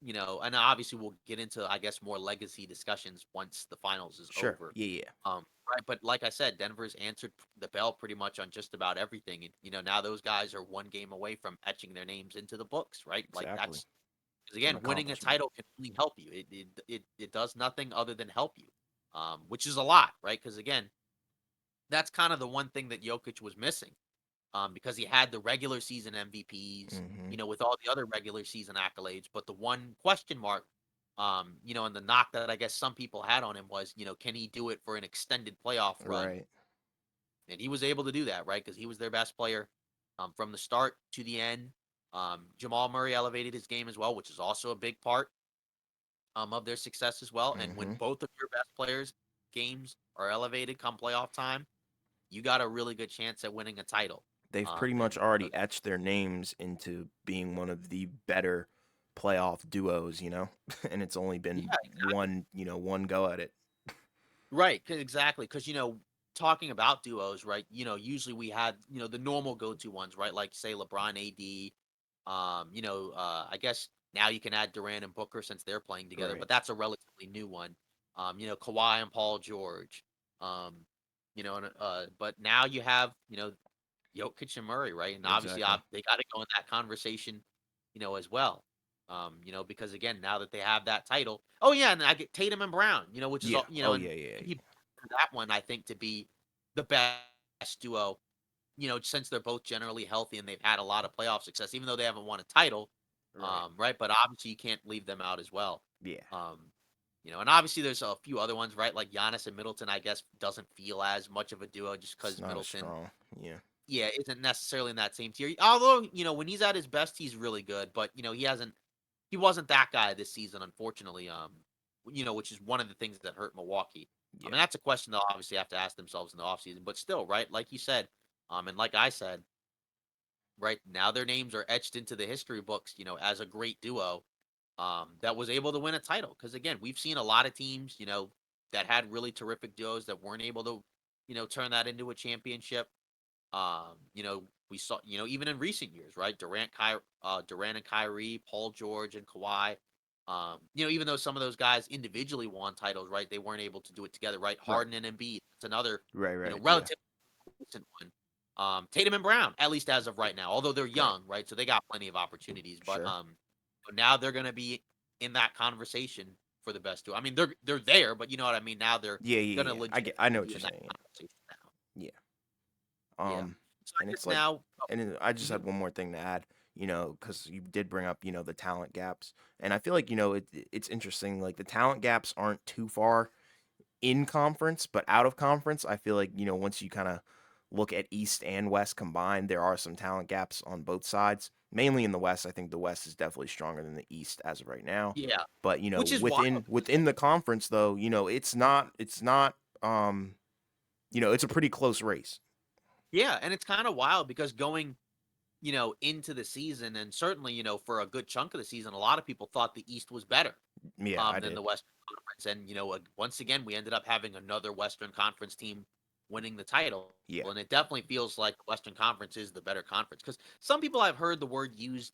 and obviously we'll get into, I guess, more legacy discussions once the finals is Sure. over. Yeah. Yeah. Right, but like I said, Denver's answered the bell pretty much on just about everything, and now those guys are one game away from etching their names into the books, right? Like Exactly. that's because It's an again, winning a accomplishment. title can only help you. It does nothing other than help you, which is a lot, right? Because again, that's kind of the one thing that Jokic was missing, because he had the regular season MVPs, Mm-hmm. with all the other regular season accolades. But the one question mark, and the knock that I guess some people had on him was, can he do it for an extended playoff run? Right. And he was able to do that, right? Because he was their best player from the start to the end. Jamal Murray elevated his game as well, which is also a big part of their success as well. And when Mm-hmm. both of your best players' games are elevated come playoff time, you got a really good chance at winning a title. They've pretty And much already etched their names into being one of the better playoff duos, and it's only been yeah, one go at it. right, exactly. Because talking about duos, right? Usually we had the normal go-to ones, right? Like say LeBron, AD. I guess now you can add Durant and Booker since they're playing together, Right. but that's a relatively new one. Kawhi and Paul George. Um, but now you have Jokic and Murray, right? And obviously, Exactly. they got to go in that conversation, as well. Because again, now that they have that title, oh yeah, and I get Tatum and Brown, which is Yeah. all, Oh and yeah, yeah, he- that one I think to be the best duo, since they're both generally healthy and they've had a lot of playoff success, even though they haven't won a title, right. right? But obviously, you can't leave them out as well. Yeah. Um, and obviously there's a few other ones, right? Like Giannis and Middleton, I guess, doesn't feel as much of a duo just It's because not as Middleton strong. Yeah. yeah, isn't necessarily in that same tier. Although, when he's at his best, he's really good. But he wasn't that guy this season, unfortunately. Which is one of the things that hurt Milwaukee. I Yeah. mean, that's a question they'll obviously have to ask themselves in the offseason. But still, right? Like you said, and like I said, right now their names are etched into the history books, as a great duo, that was able to win a title. Because again, we've seen a lot of teams, that had really terrific duos that weren't able to, turn that into a championship. We saw, even in recent years, right? Durant and Kyrie, Paul George and Kawhi. Even though some of those guys individually won titles, right? They weren't able to do it together, right? Right. Harden and Embiid. It's another, Right. Right. Yeah. relatively recent one. Tatum and Brown, at least as of right now, although they're Right. young, right? So they got plenty of opportunities. But Sure. but now they're gonna be in that conversation for the best two. I mean, they're there, but you know what I mean. Now they're Yeah. Yeah. gonna Yeah. I know legitimately what be you're in that saying. conversation now. Yeah. Yeah. So I And it's guess like, now. and then I just Mhm. had one more thing to add, because you did bring up, the talent gaps, and I feel like, it's interesting. Like the talent gaps aren't too far in conference, but out of conference, I feel like, once you kind of look at East and West combined, there are some talent gaps on both sides. Mainly in the West, I think the West is definitely stronger than the East as of right now. Yeah, But which is wild because within the conference, though, it's not it's a pretty close race. yeah, and it's kind of wild because going, into the season, and certainly, for a good chunk of the season, a lot of people thought the East was better Yeah, I than the did. Western Conference. And, once again, we ended up having another Western Conference team winning the title. Yeah. And it definitely feels like the Western Conference is the better conference because some people I've heard the word used,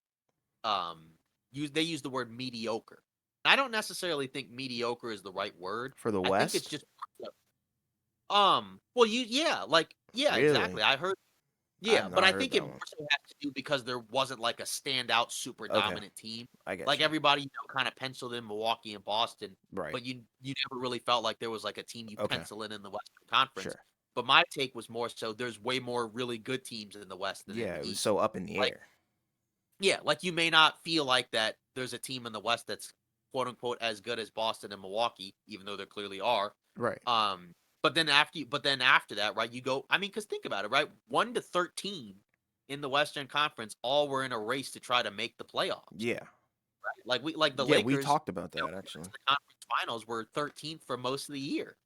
they use the word mediocre. I don't necessarily think mediocre is the right word. For the I think it's West? just, well, yeah, like, yeah, exactly. Really? I heard, I have yeah, but not I heard think it that more one. so has to do because there wasn't like a standout, super Okay, dominant team. I get Like you. everybody, kind of penciled in Milwaukee and Boston, Right. but you never really felt like there was like a team you Okay, pencil in the Western Conference. sure. But my take was more so there's way more really good teams in the West than in Yeah, the it was East. so up in the Like, air. yeah, like you may not feel like that there's a team in the West that's quote unquote as good as Boston and Milwaukee, even though there clearly are. Right. Um, but then after that, right, you go, I mean, because think about it, right? 1 to 13 in the Western Conference all were in a race to try to make the playoffs. Yeah. Like the Yeah, we Lakers, talked about that going to actually. the conference finals were 13th for most of the year.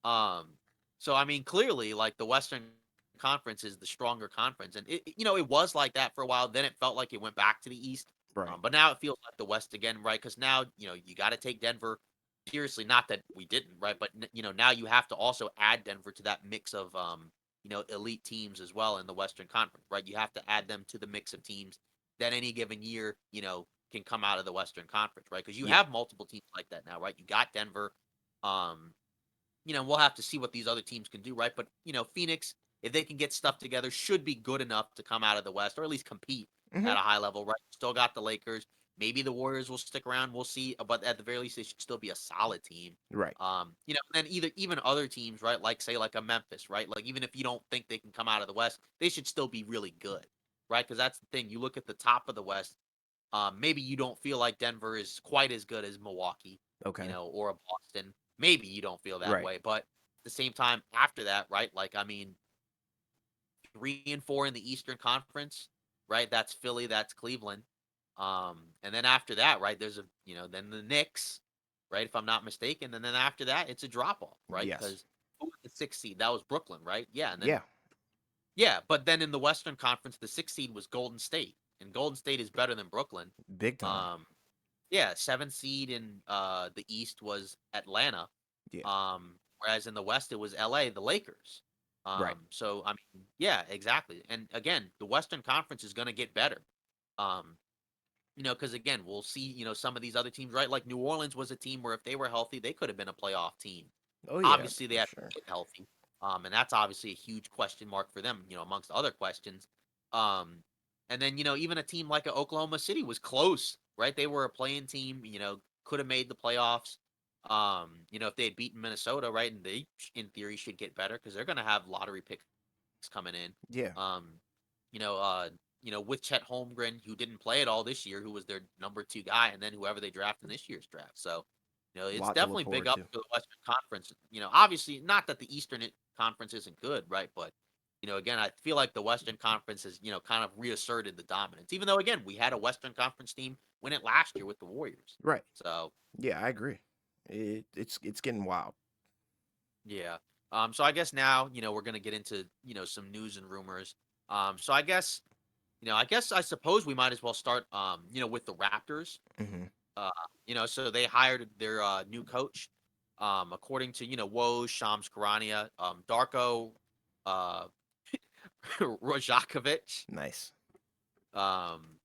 Um, so I mean, clearly, like the Western Conference is the stronger conference, and it was like that for a while. Then it felt like it went back to the East, Right. but now it feels like the West again, right? Because now you got to take Denver seriously. Not that we didn't, right? But now you have to also add Denver to that mix of elite teams as well in the Western Conference, right? You have to add them to the mix of teams that any given year, can come out of the Western Conference, right? Because you Yeah. have multiple teams like that now, right? You got Denver. Um, we'll have to see what these other teams can do, right? But, Phoenix, if they can get stuff together, should be good enough to come out of the West or at least compete Mhm. at a high level, right? Still got the Lakers. Maybe the Warriors will stick around. We'll see. But at the very least, they should still be a solid team. Right. And then even other teams, right? Like say like a Memphis, right? Like even if you don't think they can come out of the West, they should still be really good, right? Because that's the thing. You look at the top of the West. Maybe you don't feel like Denver is quite as good as Milwaukee, Okay. or a Boston. Maybe you don't feel that Right. way, but at the same time, after that, right? Like, I mean, 3 and 4 in the Eastern Conference, right? That's Philly, that's Cleveland. And then after that, right? There's then the Knicks, right? If I'm not mistaken, and then after that, it's a drop off, right? Yes. Because who was the 6th seed? That was Brooklyn, right? Yeah, and then Yeah. yeah, but then in the Western Conference, the 6th seed was Golden State, and Golden State is better than Brooklyn. Big time. Um, yeah, 7th seed in the East was Atlanta. Yeah. Whereas in the West it was LA, the Lakers. Right. So I mean, yeah, exactly. And again, the Western Conference is gonna get better. Um, because again, we'll see, some of these other teams, right? Like New Orleans was a team where if they were healthy, they could have been a playoff team. Oh yeah, Obviously, they for have to sure. get healthy. And that's obviously a huge question mark for them, amongst other questions. Um, and then, even a team like a Oklahoma City was close, right? They were a playing team, could have made the playoffs. If they had beaten Minnesota, right? And they, in theory, should get better because they're going to have lottery picks coming in. Yeah. Um, with Chet Holmgren, who didn't play at all this year, who was their number 2 guy, and then whoever they draft in this year's draft. So, it's Lot to look definitely big forward up to. for the Western Conference. Obviously, not that the Eastern Conference isn't good, right? But again, I feel like the Western Conference has, kind of reasserted the dominance. Even though, again, we had a Western Conference team win it last year with the Warriors. Right. So Yeah, I agree. It's getting wild. yeah. So I guess now, we're gonna get into, some news and rumors. So I suppose we might as well start, with the Raptors. Mhm. So they hired their new coach. According to, Woj, Shams Charania, Darko uh Rojakovic. Nice. Um,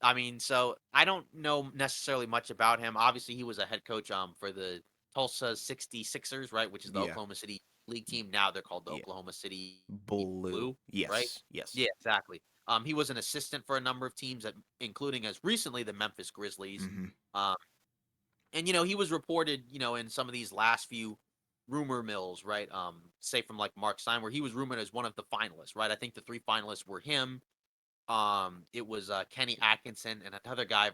I mean, so I don't know necessarily much about him. Obviously, he was a head coach for the Tulsa 66ers, right, which is the Yeah. Oklahoma City League team. Now they're called the Yeah. Oklahoma City Blue. Blue, right? Yes. Yes. Yeah, exactly. He was an assistant for a number of teams, including as recently the Memphis Grizzlies. Mhm. Um, and he was reported, in some of these last few rumor mills, right? Say from like Mark Stein, where he was rumored as one of the finalists, right? I think the 3 finalists were him. It was Kenny Atkinson and another guy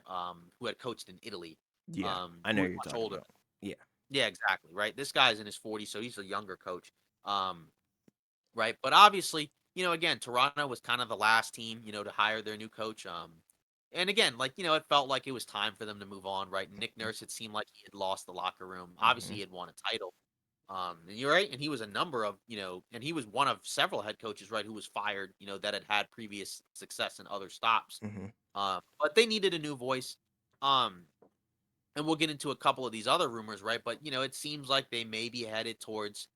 who had coached in Italy, Yeah. I who know was who you're much talking older. about. Yeah. Yeah, exactly. Right. This guy's in his 40s, so he's a younger coach. Um, right. But obviously, again, Toronto was kind of the last team, to hire their new coach. And again, like, it felt like it was time for them to move on, right? Nick Nurse, it seemed like he had lost the locker room. Obviously, Mhm. he had won a title. And you're right, and he was a number of, and he was one of several head coaches, right, who was fired, that had had previous success in other stops. Hmm. But they needed a new voice. Um, and we'll get into a couple of these other rumors, right? But it seems like they may be headed towards,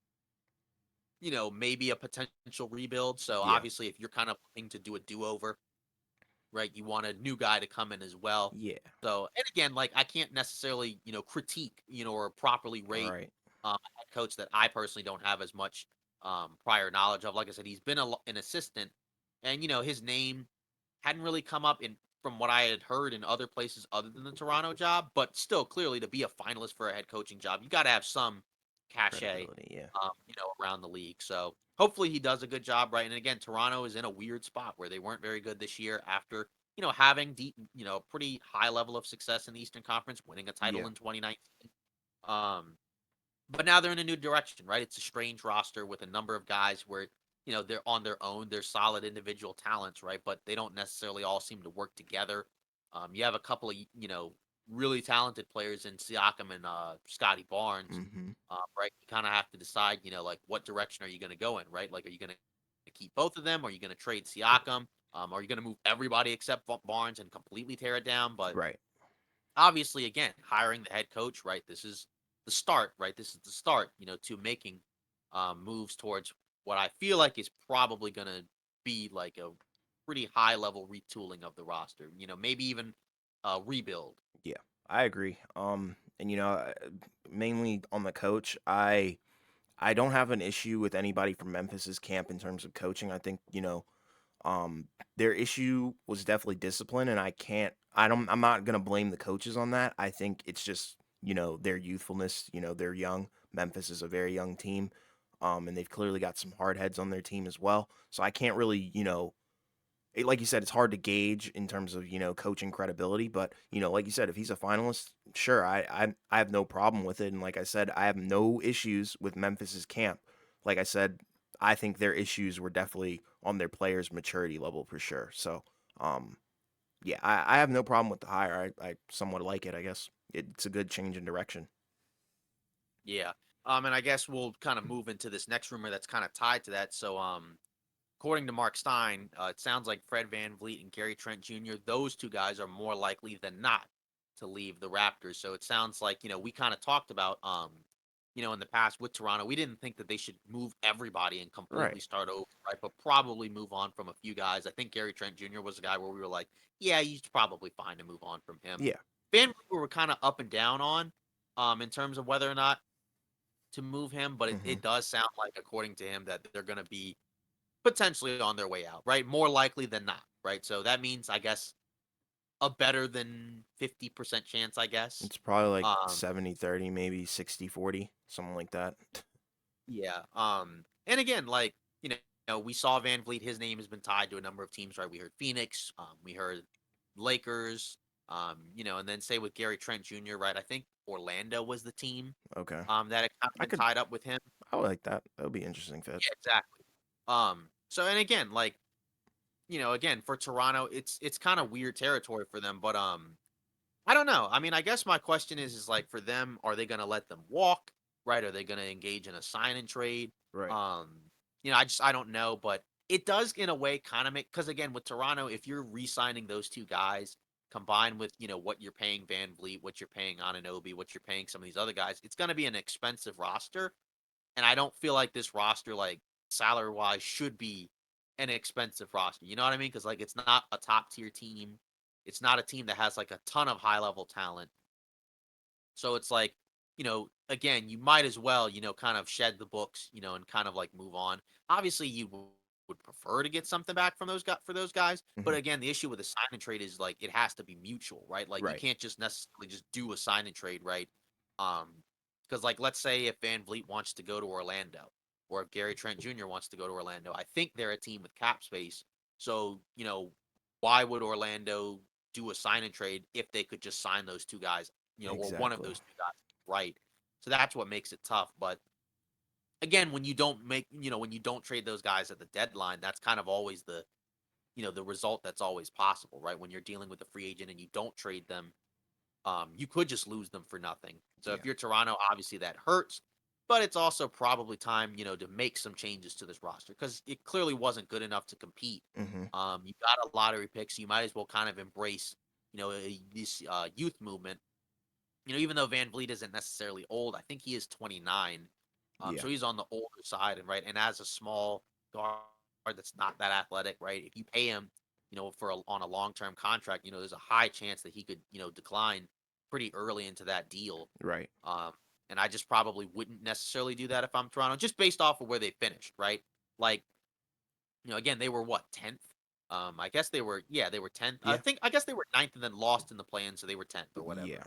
maybe a potential rebuild. So Yeah. obviously, if you're kind of looking to do a do-over, right, you want a new guy to come in as well. Yeah. So, and again, like I can't necessarily, critique, or properly rate Right. a head coach that I personally don't have as much prior knowledge of. Like I said, he's been an assistant, and his name hadn't really come up in from what I had heard in other places other than the Toronto job, but still clearly to be a finalist for a head coaching job, you got to have some cachet, Credibility. Yeah. around the league. So hopefully he does a good job, right? And again, Toronto is in a weird spot where they weren't very good this year after, having deep, pretty high level of success in the Eastern Conference, winning a title Yeah. in 2019. Um, but now they're in a new direction, right? It's a strange roster with a number of guys where, they're on their own. They're solid individual talents, right? But they don't necessarily all seem to work together. You have a couple of, really talented players in Siakam and Scotty Barnes, Hmm. right? You kind of have to decide, like what direction are you going to go in, right? Like, are you going to keep both of them? Are you going to trade Siakam? Are you going to move everybody except Barnes and completely tear it down? But Right. obviously, again, hiring the head coach, right? This is the start, right? This is the start, to making moves towards what I feel like is probably going to be like a pretty high level retooling of the roster. Maybe even a rebuild. Yeah. I agree. And mainly on the coach, I don't have an issue with anybody from Memphis's camp in terms of coaching. I think, um, their issue was definitely discipline, and I'm not gonna blame the coaches on that. I think it's just, their youthfulness. They're young. Memphis is a very young team. And they've clearly got some hard heads on their team as well. So I can't really, like you said, it's hard to gauge in terms of coaching credibility. But like you said, if he's a finalist, sure, I have no problem with it. And like I said, I have no issues with Memphis's camp. Like I said, I think their issues were definitely on their players' maturity level for sure. So, um, yeah, I have no problem with the hire. I somewhat like it. I guess it's a good change in direction. Yeah. And I guess we'll kind of move into this next rumor that's kind of tied to that. So, according to Mark Stein, it sounds like Fred Van Vliet and Gary Trent Jr., those two guys are more likely than not to leave the Raptors. So it sounds like, we kind of talked about, in the past with Toronto, we didn't think that they should move everybody and completely Right. start over, right? But probably move on from a few guys. I think Gary Trent Jr. was a guy where we were like, yeah, he's probably fine to move on from him. Yeah. Van Vliet we were kind of up and down on, in terms of whether or not to move him, but it, Hmm. it does sound like, according to him, that they're going to be potentially on their way out, right? More likely than not, right? So that means, I guess, a better than 50% chance, I guess. It's probably like Um, 70-30, maybe 60-40, something like that. yeah. And again, like, we saw Van Vliet, his name has been tied to a number of teams, right? We heard Phoenix, we heard Lakers, and then say with Gary Trent Jr., right? I think Orlando was the team Okay. that had kind of I been could. tied up with him. I would like that. That would be an interesting fit. Yeah, exactly. So and again, like, again, for Toronto, it's kind of weird territory for them, but I don't know. I mean, I guess my question is like for them, are they going to let them walk? Right? Are they going to engage in a sign and trade? Right. Um, I don't know, but it does in a way kind of make, because again with Toronto, if you're re-signing those two guys combined with what you're paying Van Vliet, what you're paying Ananobi, what you're paying some of these other guys, it's going to be an expensive roster, and I don't feel like this roster, like salary wise, should be an expensive roster. You know what I mean? Because like it's not a top tier team. It's not a team that has like a ton of high level talent. So it's like, again, you might as well, kind of shed the books, and kind of like move on. Obviously, you would prefer to get something back from those guys for those guys, but Hmm. again, the issue with a sign and trade is like it has to be mutual, right? Like you Right. can't just necessarily just do a sign and trade, right? Um, because like let's say if Van Vliet wants to go to Orlando, or if Gary Trent Jr. wants to go to Orlando, I think they're a team with cap space. So why would Orlando do a sign and trade if they could just sign those two guys, or one of Exactly. those two guys, right? So that's what makes it tough. But again, when you don't trade those guys at the deadline, that's kind of always the result that's always possible, right? When you're dealing with a free agent and you don't trade them, you could just lose them for nothing. So if Yeah. you're Toronto, obviously that hurts. but it's also probably time, to make some changes to this roster because it clearly wasn't good enough to compete. Hmm. You got a lottery pick, so you might as well kind of embrace, this youth movement. Even though Van Vliet isn't necessarily old, I think he is 29. Yeah. So he's on the older side, and right, and as a small guard that's not that athletic, right? If you pay him, on a long term contract, there's a high chance that he could, decline pretty early into that deal. Right. Um, and I just probably wouldn't necessarily do that if I'm Toronto, just based off of where they finished, right? Like, again, they were what, 10th? I guess they were 10th. Yeah. I guess they were ninth and then lost in the play-in, so they were 10th or whatever. Yeah.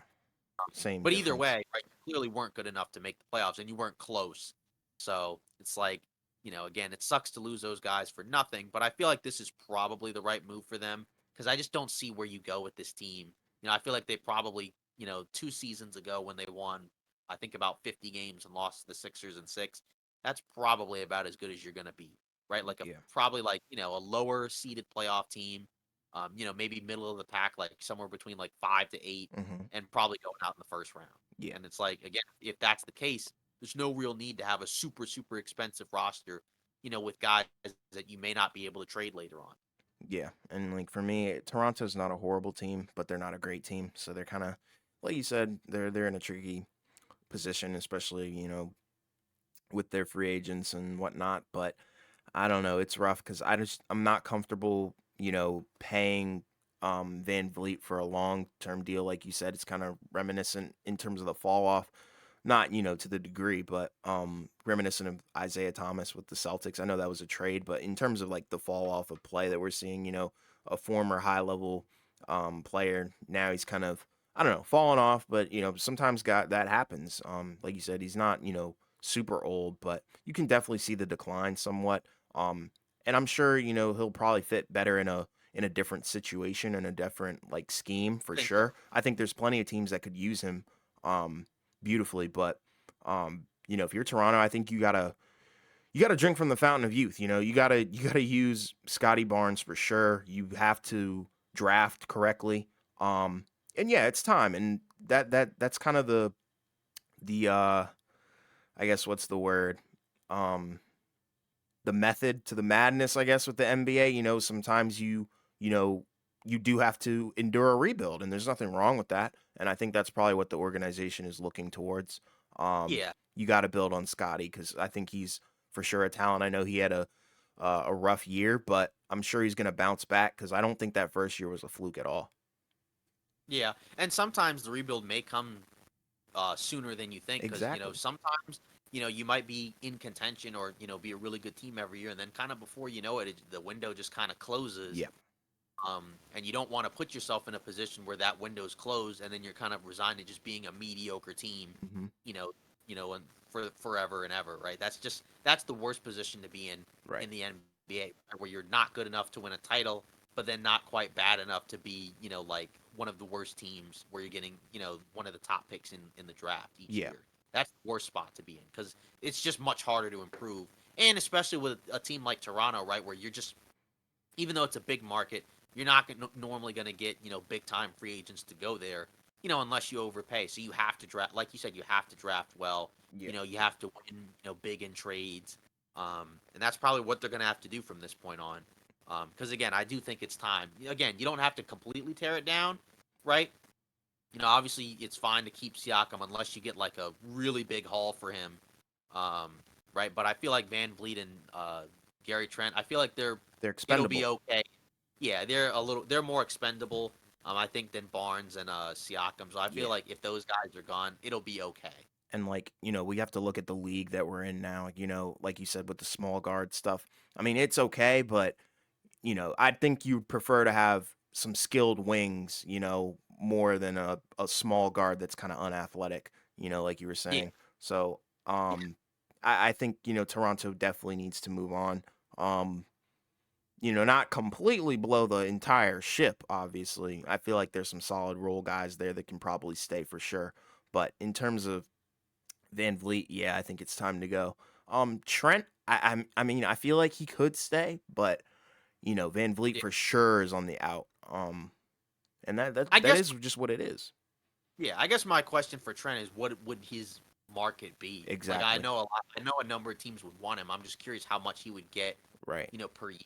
Same But either difference. way, right, you clearly weren't good enough to make the playoffs, and you weren't close. So it's like, again, it sucks to lose those guys for nothing, but I feel like this is probably the right move for them because I just don't see where you go with this team. I feel like they probably, 2 seasons ago when they won, I think about 50 games and lost to the Sixers in six, that's probably about as good as you're going to be, right? Like Yeah. probably like, a lower seeded playoff team, maybe middle of the pack, like somewhere between like 5 to 8 Hmm. and probably going out in the first round. Yeah. And it's like, again, if that's the case, there's no real need to have a super, super expensive roster, with guys that you may not be able to trade later on. Yeah. And like for me, Toronto's not a horrible team, but they're not a great team. So they're kind of, like you said, they're in a tricky position, especially with their free agents and whatnot. But I don't know, it's rough because I'm not comfortable, paying Van Vliet for a long term deal. Like you said, it's kind of reminiscent in terms of the fall off. Not, to the degree, but reminiscent of Isaiah Thomas with the Celtics. I know that was a trade, but in terms of like the fall off of play that we're seeing, a former high level player, now he's kind of, I don't know, falling off, but sometimes got that happens. Like you said, he's not, super old, but you can definitely see the decline somewhat. Um and I'm sure, he'll probably fit better in a different situation and a different like scheme for I think so. sure. I think there's plenty of teams that could use him. Beautifully. But if you're Toronto, I think you gotta drink from the fountain of youth. You gotta use Scotty Barnes for sure. You have to draft correctly. And yeah, it's time. And that's kind of the I guess what's the word? Um the method to the madness, I guess, with the NBA. Sometimes you know, you do have to endure a rebuild, and there's nothing wrong with that. And I think that's probably what the organization is looking towards. Um, Yeah. you got to build on Scotty because I think he's for sure a talent. I know he had a rough year, but I'm sure he's gonna bounce back because I don't think that first year was a fluke at all. Yeah. And sometimes the rebuild may come sooner than you think because, Exactly. sometimes, you might be in contention or, be a really good team every year. And then kind of before you know it, the window just kind of closes. Yeah. And you don't want to put yourself in a position where that window's closed and then you're kind of resigned to just being a mediocre team, Hmm. you know, and for forever and ever, right? That's the worst position to be Right. in the NBA, where you're not good enough to win a title, but then not quite bad enough to be, like one of the worst teams where you're getting, one of the top picks in the draft each Yeah. year. That's the worst spot to be in because it's just much harder to improve, and especially with a team like Toronto, right, where you're just even though it's a big market, you're not normally going to get big time free agents to go there, unless you overpay. So you have to draft, like you said, you have to draft well. Yeah. You have to win, big in trades, and that's probably what they're going to have to do from this point on. Because again, I do think it's time. Again, you don't have to completely tear it down, right? Obviously it's fine to keep Siakam unless you get like a really big haul for him, um, right? But I feel like Van Vliet and Gary Trent, I feel like They're it'll be expendable. okay. Yeah, they're more expendable, I think, than Barnes and Siakam. So I feel Yeah. like if those guys are gone, it'll be okay. And like we have to look at the league that we're in now, like you said with the small guard stuff. I mean, it's okay, but I think you prefer to have some skilled wings, more than a small guard that's kind of unathletic, like you were Yeah, saying. So yeah, I think Toronto definitely needs to move on. um not completely blow the entire ship, obviously. I feel like there's some solid role guys there that can probably stay for sure. But in terms of Van Vliet, yeah, I think it's time to go. Trent, I mean, I feel like he could stay, but Van Vliet yeah. for sure is on the out. And that that I that guess is just what it is. yeah. I guess my question for Trent is what would his market be? Like Exactly. I know a number of teams would want him. I'm just curious how much he would get, Right. per year.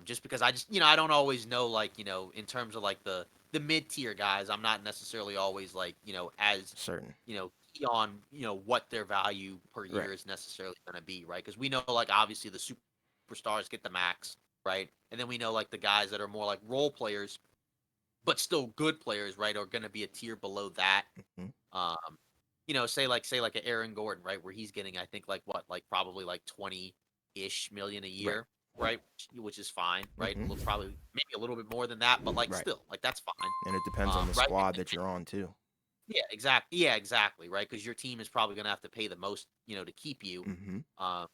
Just because I just, I don't always know, like, in terms of like the mid tier guys, I'm not necessarily always like, as, Certain. key on, what their value per Right. year is necessarily going to be, right? Because we know, like, obviously the superstars get the max, right? And then we know like the guys that are more like role players, but still good players, right, are going to be a tier below that. Mhm. Um, say like an Aaron Gordon, right, where he's getting, I think, like what, like probably like 20-ish million a Right. year, right, which is fine, right? Mhm. Probably maybe a little bit more than that, but like Right. still, like that's fine. And it depends on the Right? squad that you're on too. Yeah, exactly. Yeah, exactly. Right, because your team is probably going to have to pay the most, to keep you. Mhm. Um,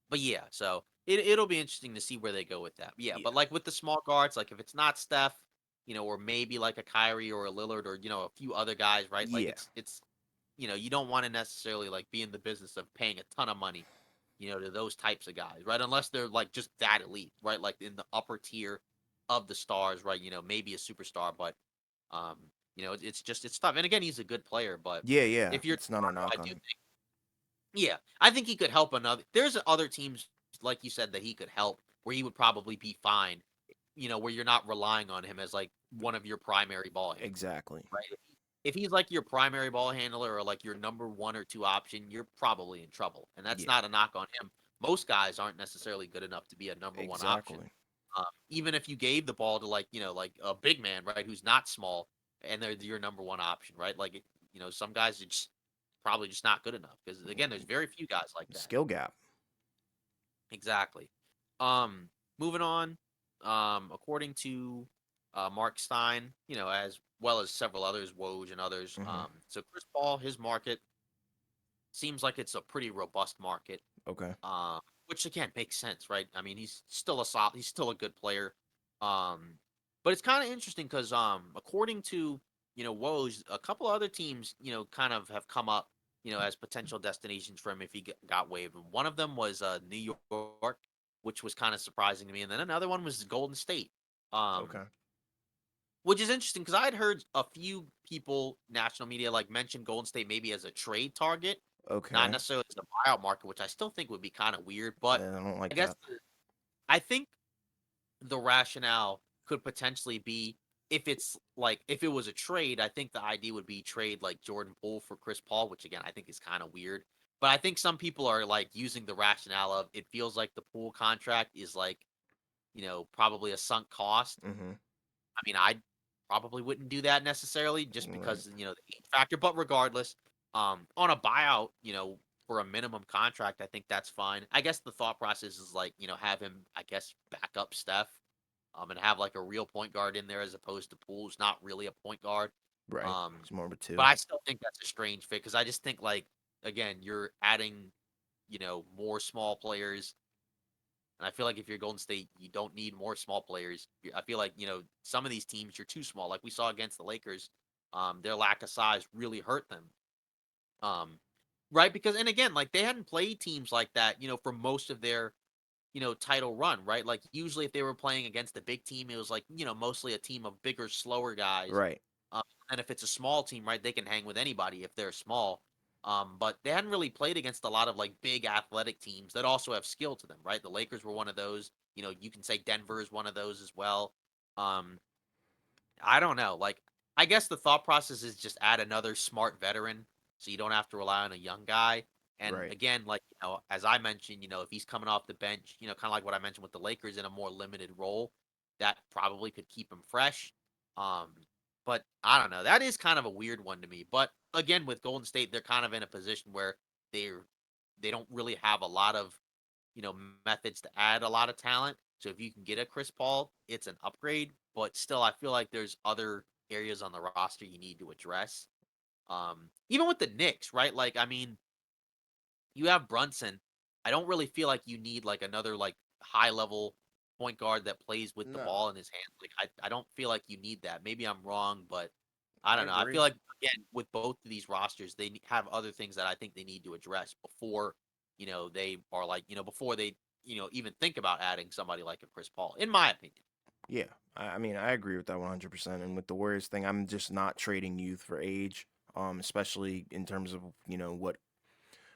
but yeah, so it'll be interesting to see where they go with that. Yeah, Yeah. but like with the small guards, like if it's not Steph, or maybe like a Kyrie or a Lillard or a few other guys, right? Like Yeah. it's you don't want to necessarily like be in the business of paying a ton of money, to those types of guys, right? Unless they're like just that elite, right? Like in the upper tier of the stars, right? Maybe a superstar, but um, it's tough. And again, he's a good player, but Yeah, yeah. if you're It's not a I knock do on. think, yeah, I think he could help another. There's other teams like you said that he could help where he would probably be fine, where you're not relying on him as like one of your primary ball handlers, Exactly. right? If he's like your primary ball handler or like your number one or two option, you're probably in trouble. And that's Yeah. not a knock on him. Most guys aren't necessarily good enough to be a number one option. Exactly. Even if you gave the ball to like, like a big man, right, who's not small, and they're your number one option, right? Like, some guys are just probably just not good enough because again, there's very few guys like that. Skill gap. Exactly. Um, Moving on. According to Mark Stein, as well as several others, Woj and others. Mhm. So Chris Paul, his market seems like it's a pretty robust market. Okay. Which again makes sense, right? I mean, he's still a good player. Um, but it's kind of interesting because according to Woj, a couple other teams kind of have come up as potential destinations for him if he got waived. And one of them was New York, which was kind of surprising to me, and then another one was Golden State. Okay. Which is interesting because I had heard a few people, national media, like mention Golden State maybe as a trade target, not Okay. necessarily as a buyout market, which I still think would be kind of weird. But I don't I like guess that. I think the rationale could potentially be if it was a trade, I think the idea would be trade like Jordan Poole for Chris Paul, which again I think is kind of weird. But I think some people are like using the rationale of it feels like the Poole contract is like, probably a sunk cost. Mhm. I mean, I probably wouldn't do that necessarily just Right. because, the age factor. But regardless, on a buyout, for a minimum contract, I think that's fine. I guess the thought process is like, have him, I guess, back up Steph, and have like a real point guard in there as opposed to Poole's not really a point guard. Right. Um, It's more of a but two. I still think that's a strange fit because I just think like again, you're adding, more small players, and I feel like if you're Golden State, you don't need more small players. I feel like, some of these teams you're too small. Like we saw against the Lakers, their lack of size really hurt them. Um, right? Because and again, like they hadn't played teams like that, for most of their, title run, right? Like usually if they were playing against a big team, it was like, mostly a team of bigger, slower guys. Right. And if it's a small team, right, they can hang with anybody if they're small. But they hadn't really played against a lot of like big athletic teams that also have skill to them, right? The Lakers were one of those. You can say Denver is one of those as well. Um, I don't know. Like, I guess the thought process is just add another smart veteran so you don't have to rely on a young guy. And Right. again, like, as I mentioned, if he's coming off the bench, kind of like what I mentioned with the Lakers in a more limited role, that probably could keep him fresh. Um, but I don't know. That is kind of a weird one to me. But again, with Golden State, they're kind of in a position where they're they don't really have a lot of methods to add a lot of talent. So if you can get a Chris Paul, it's an upgrade. But still, I feel like there's other areas on the roster you need to address. Even with the Knicks, right? Like, I mean, you have Brunson. I don't really feel like you need like another like high level point guard that plays with the No, ball in his hands. Like, I don't feel like you need that. Maybe I'm wrong, but I I don't know. I agree. feel like again with both of these rosters, they have other things that I think they need to address before they are like before they even think about adding somebody like a Chris Paul. In my opinion. Yeah. I mean, I agree with that 100%. And with the Warriors thing, I'm just not trading youth for age. especially in terms of what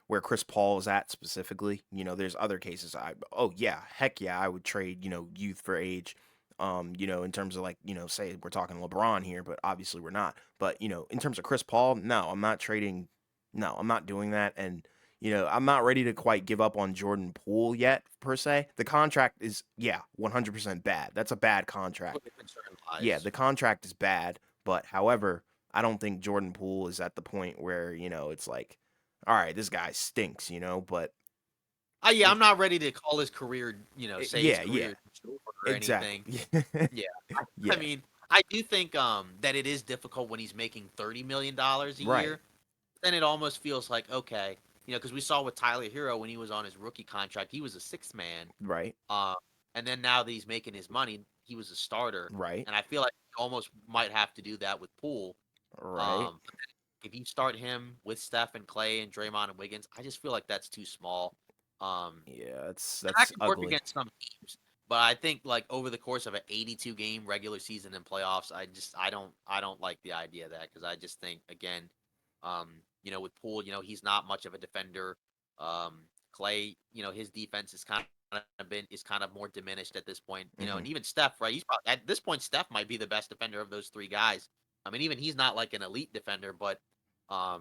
where Chris Paul is at specifically. There's other cases. Oh yeah, heck yeah, I would trade youth for age. In terms of like say we're talking LeBron here, but obviously we're not. But in terms of Chris Paul, no, I'm not trading. No, I'm not doing that, and I'm not ready to quite give up on Jordan Poole yet per se. The contract is 100% bad. That's a bad Where contract. the concern Yeah, lies. the contract is bad, but however, I don't think Jordan Poole is at the point where, it's like, all right, this guy stinks, but Yeah, it, I'm not ready to call his career, say his yeah, yeah, career is over or anything. exactly. Yeah, I Yeah, mean, I do think that it is difficult when he's making $30 million a right, year. Then it almost feels like okay, because we saw with Tyler Hero when he was on his rookie contract, he was a sixth man. right, Um, and then now that he's making his money, he was a starter, right, and I feel like you almost might have to do that with Poole. right. Um, if you start him with Steph and Clay and Draymond and Wiggins, I just feel like that's too small. Yeah, And that that's could work ugly. against some teams, but I think like over the course of an 82 game regular season and playoffs, I don't like the idea of that because I just think again, with Poole, he's not much of a defender. Clay, his defense is kind of more diminished at this point. Hmm. And even Steph, right? He's probably at this point, Steph might be the best defender of those three guys. I mean, even he's not like an elite defender, but I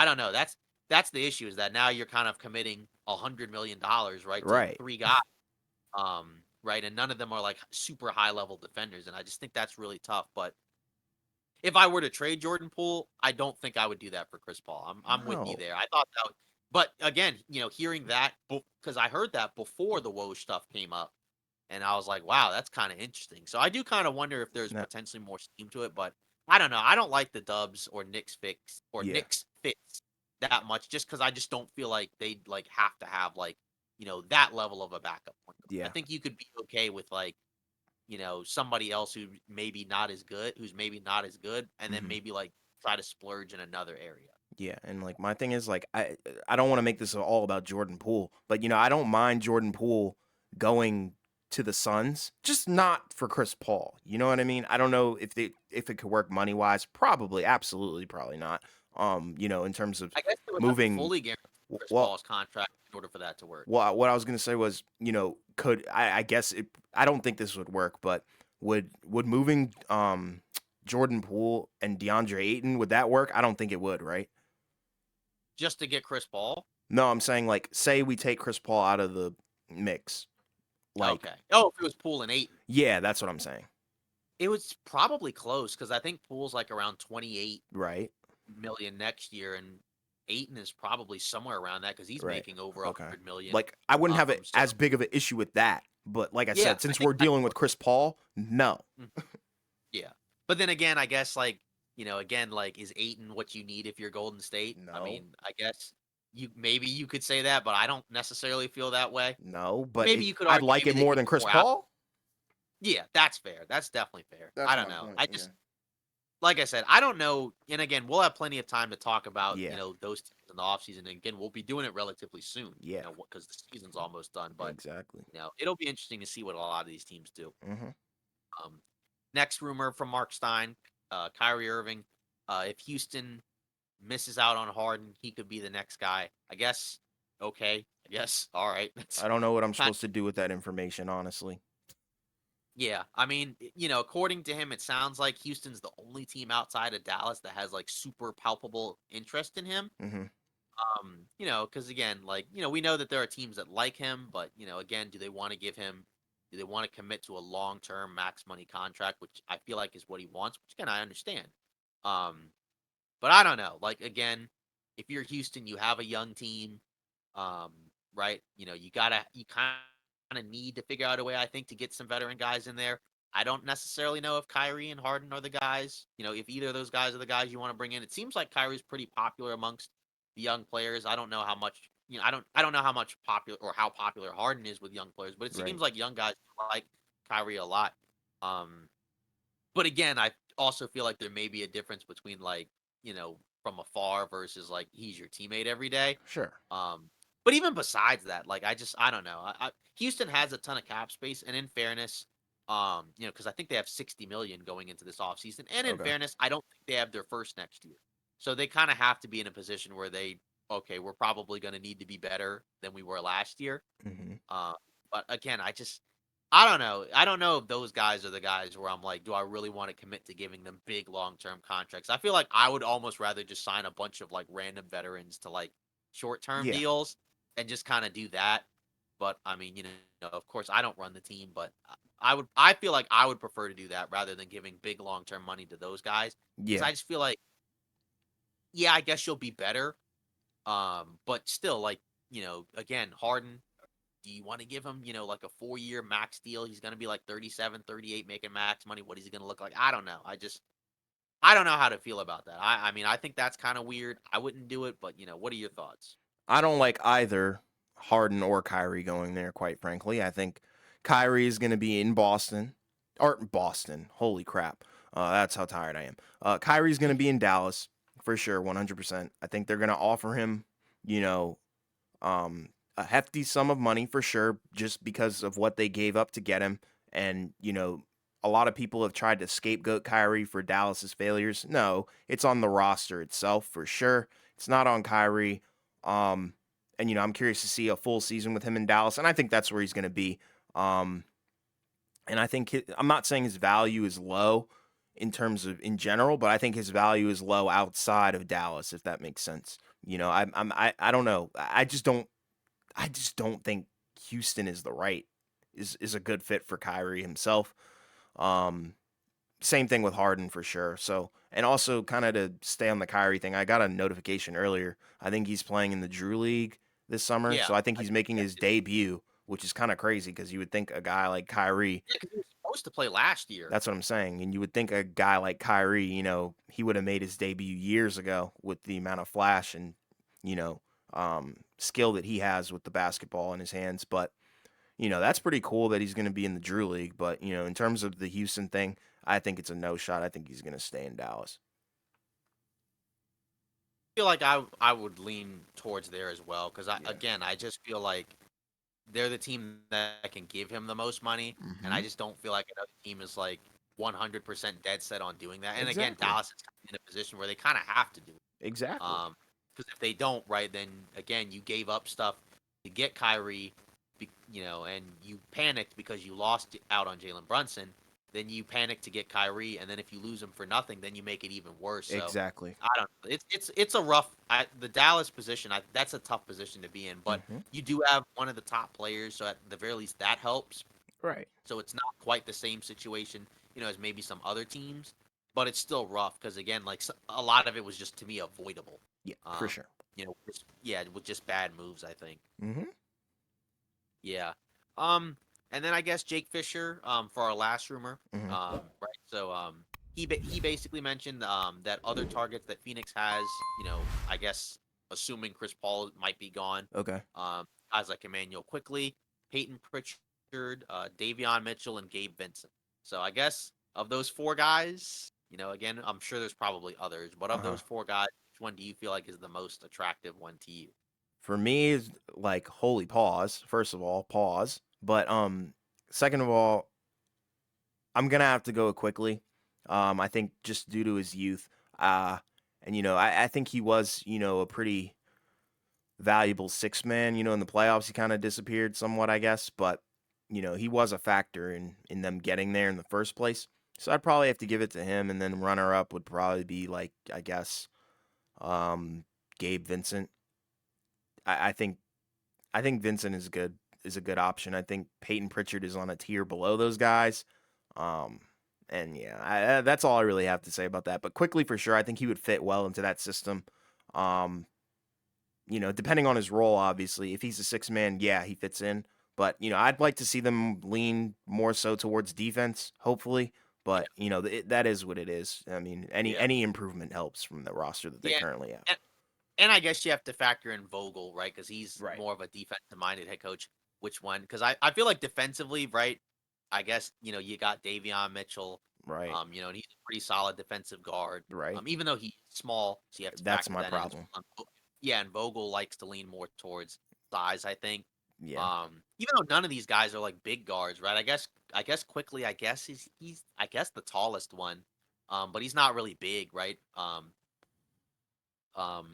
don't know. That's the issue is that now you're kind of committing $100 million, right, to Right. three guys, right, and none of them are like super high level defenders, and I just think that's really tough. But if I were to trade Jordan Poole, I don't think I would do that for Chris Paul. I'm with you No. there. I thought that, but again, hearing that because I heard that before the Woj stuff came up, and I was like, wow, that's kind of interesting. So I do kind of wonder if there's No. potentially more steam to it, but I don't know. I don't like the Dubs or Yeah. Knicks fits that much just because I just don't feel like they like have to have like, that level of a backup point guard. I Yeah. think you could be okay with like, somebody else who's maybe not as good, and then Hmm. maybe like try to splurge in another area. Yeah, and like my thing is like I don't want to make this all about Jordan Poole, but I don't mind Jordan Poole going to the Suns, just not for Chris Paul. You know what I mean? I don't know if it could work money wise. Probably, absolutely, probably not. In terms of I guess they would have to moving. fully guarantee Chris Well, Paul's contract in order for that to work. what I was gonna say was, could I guess it? I don't think this would work, but would moving Jordan Poole and DeAndre Ayton, would that work? I don't think it would, right? Just to get Chris Paul. No, I'm saying like say we take Chris Paul out of the mix. Like, Okay. Oh, if it was Poole and Ayton, yeah, that's what I'm saying. it was probably close because I think Poole's like around 28 Right. million next year, and Ayton is probably somewhere around that because he's Right. making over a Okay. 100 million. Like I wouldn't have it So as big of an issue with that, but like I yeah, said, I since think we're that dealing could with work. Chris Paul, no. Mhm. Yeah, but then again, I guess like again, like is Ayton what you need if you're Golden State? I No. mean, I guess you could say that, but I don't necessarily feel that way. No, but Maybe you could I'd argue like maybe it they more could than get Chris more out. Paul. Yeah, that's fair. That's definitely fair. I That's don't my know. point. I Yeah. just like I said, I don't know. And again, we'll have plenty of time to talk about, Yeah. those teams in the offseason. And again, we'll be doing it relatively soon, Yeah. because the season's almost done. But, Exactly. it'll be interesting to see what a lot of these teams do. Hmm. Um, Next rumor from Mark Stein, Kyrie Irving. If Houston misses out on Harden, he could be the next guy. I guess. Okay. I guess. All right. That's I don't know what I'm kind supposed to do with that information, honestly. Yeah, I mean, according to him, it sounds like Houston's the only team outside of Dallas that has like super palpable interest in him. Hmm. Because again, like, we know that there are teams that like him, but again, do they want to commit to a long-term max money contract, which I feel like is what he wants, which again, I understand. Um, but I don't know. Like again, if you're Houston, you have a young team, um, right? You kind of need to figure out a way, I think, to get some veteran guys in there. I don't necessarily know if Kyrie and Harden are the guys. If either of those guys are the guys you want to bring in. It seems like Kyrie's pretty popular amongst the young players. I don't know how much. I don't know how much popular or how popular Harden is with young players, but it Right. seems like young guys like Kyrie a lot. Um, but again, I also feel like there may be a difference between like, from afar versus like he's your teammate every day. Sure. Um, but even besides that, like I don't know. Houston has a ton of cap space, and in fairness, because I think they have 60 million going into this offseason. And in Okay. fairness, I don't think they have their first next year. So they kind of have to be in a position where okay, we're probably going to need to be better than we were last year. Hmm. Uh, but again, I don't know. I don't know if those guys are the guys where I'm like, do I really want to commit to giving them big long term contracts? I feel like I would almost rather just sign a bunch of like random veterans to like short term Yeah, deals and just kind of do that. But I mean, of course, I don't run the team, but I feel like I would prefer to do that rather than giving big long term money to those guys because yeah. I just feel like, yeah, I guess you'll be better. But still, like, again, Harden, do you want to give him, like a 4-year max deal? He's going to be like 37, 38, making max money. What is he going to look like? I don't know. I don't know how to feel about that. I mean, I think that's kind of weird. I wouldn't do it, but, what are your thoughts? I don't like either Harden or Kyrie going there, quite frankly. I think Kyrie is going to be in Boston, or Boston. Holy crap. That's how tired I am. Kyrie's going to be in Dallas for sure, 100%. I think they're going to offer him, you know, a hefty sum of money for sure, just because of what they gave up to get him. And, a lot of people have tried to scapegoat Kyrie for Dallas's failures. No, it's on the roster itself for sure. It's not on Kyrie. Um, and I'm curious to see a full season with him in Dallas, and I think that's where he's going to be. Um, and I think I'm not saying his value is low in terms of in general, but I think his value is low outside of Dallas, if that makes sense. I don't know. I just don't think Houston is the right is a good fit for Kyrie himself. Um, Same thing with Harden for sure. So, and also kind of to stay on the Kyrie thing, I got a notification earlier. I think he's playing in the Drew League this summer, Yeah. so I think I he's did see making that his too. debut, which is kind of crazy because you would think a guy like Kyrie, Yeah, 'cause he was supposed to play last year. that's what I'm saying, and you would think a guy like Kyrie, he would have made his debut years ago with the amount of flash and you know skill that he has with the basketball in his hands, but that's pretty cool that he's going to be in the Drew League. But, in terms of the Houston thing, I think it's a no shot. I think he's going to stay in Dallas. I feel like I would lean towards there as well because Yeah. again, I just feel like they're the team that can give him the most money, and I Hmm. just don't feel like another team is like 100% dead set on doing that. And again, Exactly. Dallas is in a position where they kind of have to do it. Exactly. Because if they don't, right, then again, you gave up stuff to get Kyrie, and you panicked because you lost out on Jalen Brunson. Then you panic to get Kyrie, and then if you lose him for nothing, then you make it even worse. So Exactly. I don't know. It's a rough. The Dallas position. That's a tough position to be in, but Hmm. you do have one of the top players, so at the very least that helps. Right. So it's not quite the same situation, as maybe some other teams, but it's still rough because again, like a lot of it was just to me avoidable. Yeah, for Um, sure. yeah, with just bad moves, I think. Hmm. Yeah. Um, and then I guess Jake Fisher, for our last rumor, Hmm. right? So, he basically mentioned that other targets that Phoenix has, I guess assuming Chris Paul might be gone, Okay. guys like Emmanuel Quickly, Peyton Pritchard, Davion Mitchell, and Gabe Vincent. So I guess of those four guys, again, I'm sure there's probably others, but of Uh-huh. those four guys, which one do you feel like is the most attractive one to you? For me, is like holy pause. First of all, pause. But second of all, I'm gonna have to go quickly. I think just due to his youth. And I think he was, a pretty valuable six man. In the playoffs, he kind of disappeared somewhat, I guess, but he was a factor in them getting there in the first place. So I'd probably have to give it to him, and then runner up would probably be like I guess um, Gabe Vincent. I think Vincent is a good option. I think Peyton Pritchard is on a tier below those guys. Um, and yeah, that's all I really have to say about that. But quickly for sure, I think he would fit well into that system. Um, depending on his role, obviously. If he's a six man, yeah, he fits in. But, I'd like to see them lean more so towards defense, hopefully. Yeah, But, that is what it is. I mean, any yeah, any improvement helps from the roster that they yeah. currently have. And I guess you have to factor in Vogel, right? Because he's Right. more of a defensive-minded head coach. Which one? Because I feel like defensively, right? I guess you got Davion Mitchell, Right. and he's a pretty solid defensive guard. Right. Even though he's small, so you have to That's factor my that in as problem. well. Yeah, and Vogel likes to lean more towards size, I think. Yeah. Even though none of these guys are like big guards, right? I guess quickly, I guess he's I guess the tallest one. But he's not really big, right?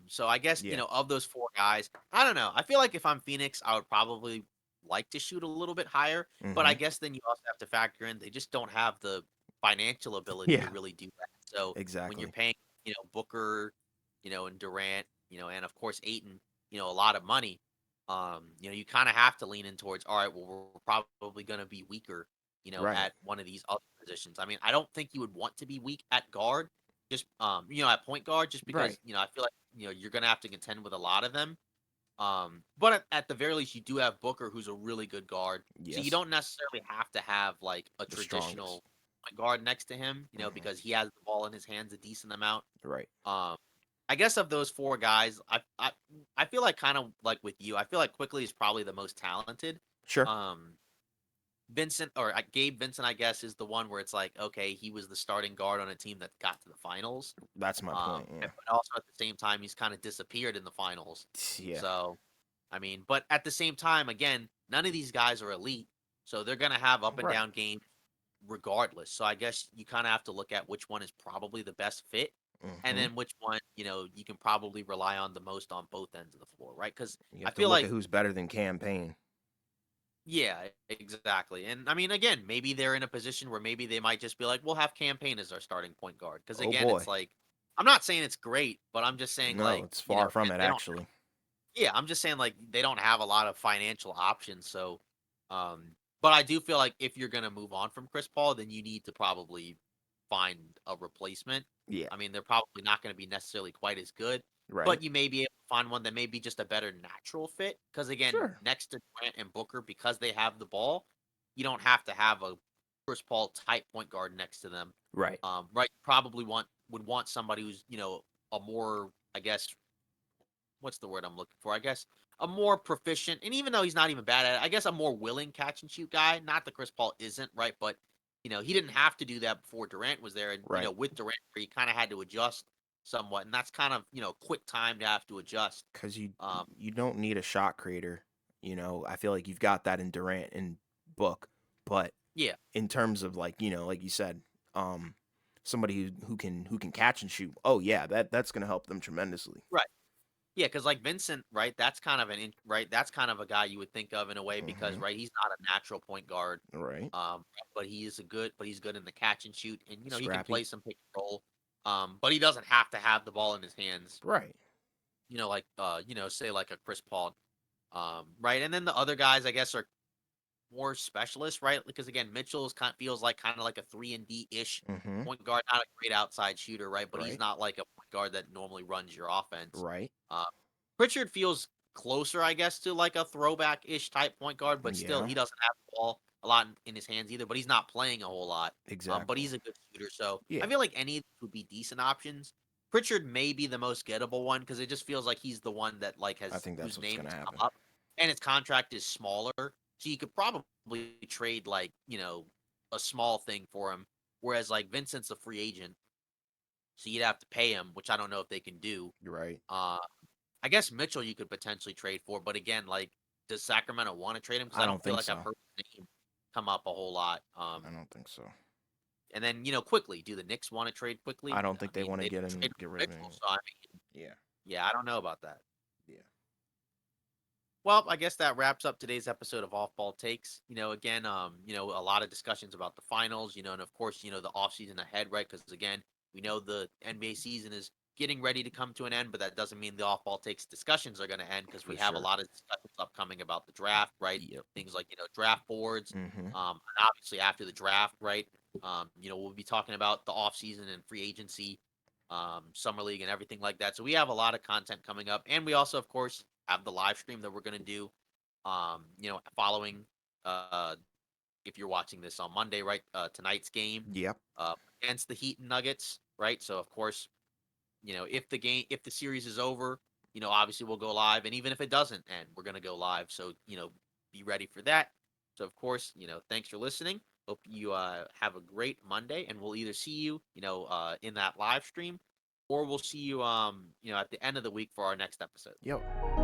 So I guess, Yeah. of those 4 guys, I don't know. I feel like if I'm Phoenix, I would probably like to shoot a little bit higher, but I Mhm. guess then you also have to factor in they just don't have the financial ability to Yeah, really do that. So when you're exactly. paying, Booker, and Durant, and of course Aiton, a lot of money, you kind of have to lean in towards, all right, well, we're probably going to be weaker, Right. at one of these other positions. I mean, I don't think you would want to be weak at guard, just at point guard, just because Right. I feel like you're gonna have to contend with a lot of them. But at the very least, you do have Booker, who's a really good guard, so you Yes. don't necessarily have to have like a The strongest. traditional point guard next to him, Mhm. because he has the ball in his hands a decent amount. Right. Um, I guess of those 4 guys, I feel like kind of like with you, I feel like Quickly is probably the most talented. Sure. Um, Vincent or Gabe Vincent, I guess, is the one where it's like, okay, he was the starting guard on a team that got to the finals. That's my point, yeah. But also at the same time, he's kind of disappeared in the finals. Yeah. So, I mean, but at the same time, again, none of these guys are elite, so they're gonna have up and Right. down games regardless. So I guess you kind of have to look at which one is probably the best fit, and Mhm. then which one you can probably rely on the most on both ends of the floor, right? Because You I have to feel look at like who's better than campaign. yeah, exactly. And I mean, again, maybe they're in a position where maybe they might just be like, we'll have campaign as our starting point guard. Because Oh again, it's boy. like, I'm not saying it's great, but I'm just saying No, like, it's far from again, it they don't. actually. Yeah, I'm just saying like they don't have a lot of financial options. So, um, but I do feel like if you're gonna move on from Chris Paul, then you need to probably find a replacement. Yeah. I mean, they're probably not going to be necessarily quite as good, Right. but you may be able to find one that may be just a better natural fit. Because again, Sure. next to Grant and Booker, because they have the ball, you don't have to have a Chris Paul type point guard next to them. Right. Right? You probably would want somebody who's a more, I guess, what's the word I'm looking for? I guess a more proficient, and even though he's not even bad at it, I guess a more willing catch and shoot guy. Not that Chris Paul isn't, right? But he didn't have to do that before Durant was there, and Right. with Durant, he kind of had to adjust somewhat, and that's kind of quick time to have to adjust. Because you Um, you don't need a shot creator. I feel like you've got that in Durant and Book, but yeah, in terms of like like you said, um, somebody who can catch and shoot. Oh yeah, that's gonna help them tremendously. right. Yeah, because like Vincent, right? That's kind of right. That's kind of a guy you would think of in a way because Hmm. right, he's not a natural point guard. Right. Um, but he's good in the catch and shoot, and he can Scrappy. play some pick and roll. But he doesn't have to have the ball in his hands. Right. Like say like a Chris Paul. Right, and then the other guys I guess are more specialists, right? Because again, Mitchell's feels like kind of like a 3 and D ish Hmm. point guard, not a great outside shooter, right? But he's Right. not like a point guard that normally runs your offense. Right. Uh, Pritchard feels closer, I guess, to like a throwback ish type point guard, but still, Yeah. he doesn't have the ball a lot in his hands either. But he's not playing a whole lot. But Exactly. he's a good shooter, so I Yeah. feel like any of these would be decent options. Pritchard may be the most gettable one because it just feels like he's the one that like I has think that's whose what's name gonna has come happen. up, and his contract is smaller, so you could probably trade like a small thing for him. Whereas like Vincent's a free agent, so you'd have to pay him, which I don't know if they can do. You're right. Uh, I guess Mitchell you could potentially trade for, but again, like, does Sacramento want to trade him? Because I I don't don't feel think like I've so. heard his name come up a whole lot. I don't think so. And then quickly, do the Knicks want to trade quickly? I don't I think they mean, want to they get him traded get for rid of Mitchell, him. so I mean, Yeah. yeah, I don't know about that. Yeah. Well, I guess that wraps up today's episode of Off Ball Takes. Again, a lot of discussions about the finals, and of course, the offseason ahead, right? Because again, we know the NBA season is getting ready to come to an end, but that doesn't mean the Off Ball Takes discussions are going to end because we For have a sure. lot of discussions upcoming about the draft, right? Yep. Things like draft boards, Hmm. and obviously after the draft, right? We'll be talking about the offseason and free agency, summer league, and everything like that. So we have a lot of content coming up, and we also, of course, have the live stream that we're going to do following uh if you're watching this on Monday, right? Tonight's game Yep. uh against the Heat and Nuggets, right? So of course, if the series is over, obviously we'll go live, and even if it doesn't end, we're gonna go live. So, be ready for that. So of course, thanks for listening. Hope you have a great Monday, and we'll either see you, in that live stream, or we'll see you at the end of the week for our next episode. Yep.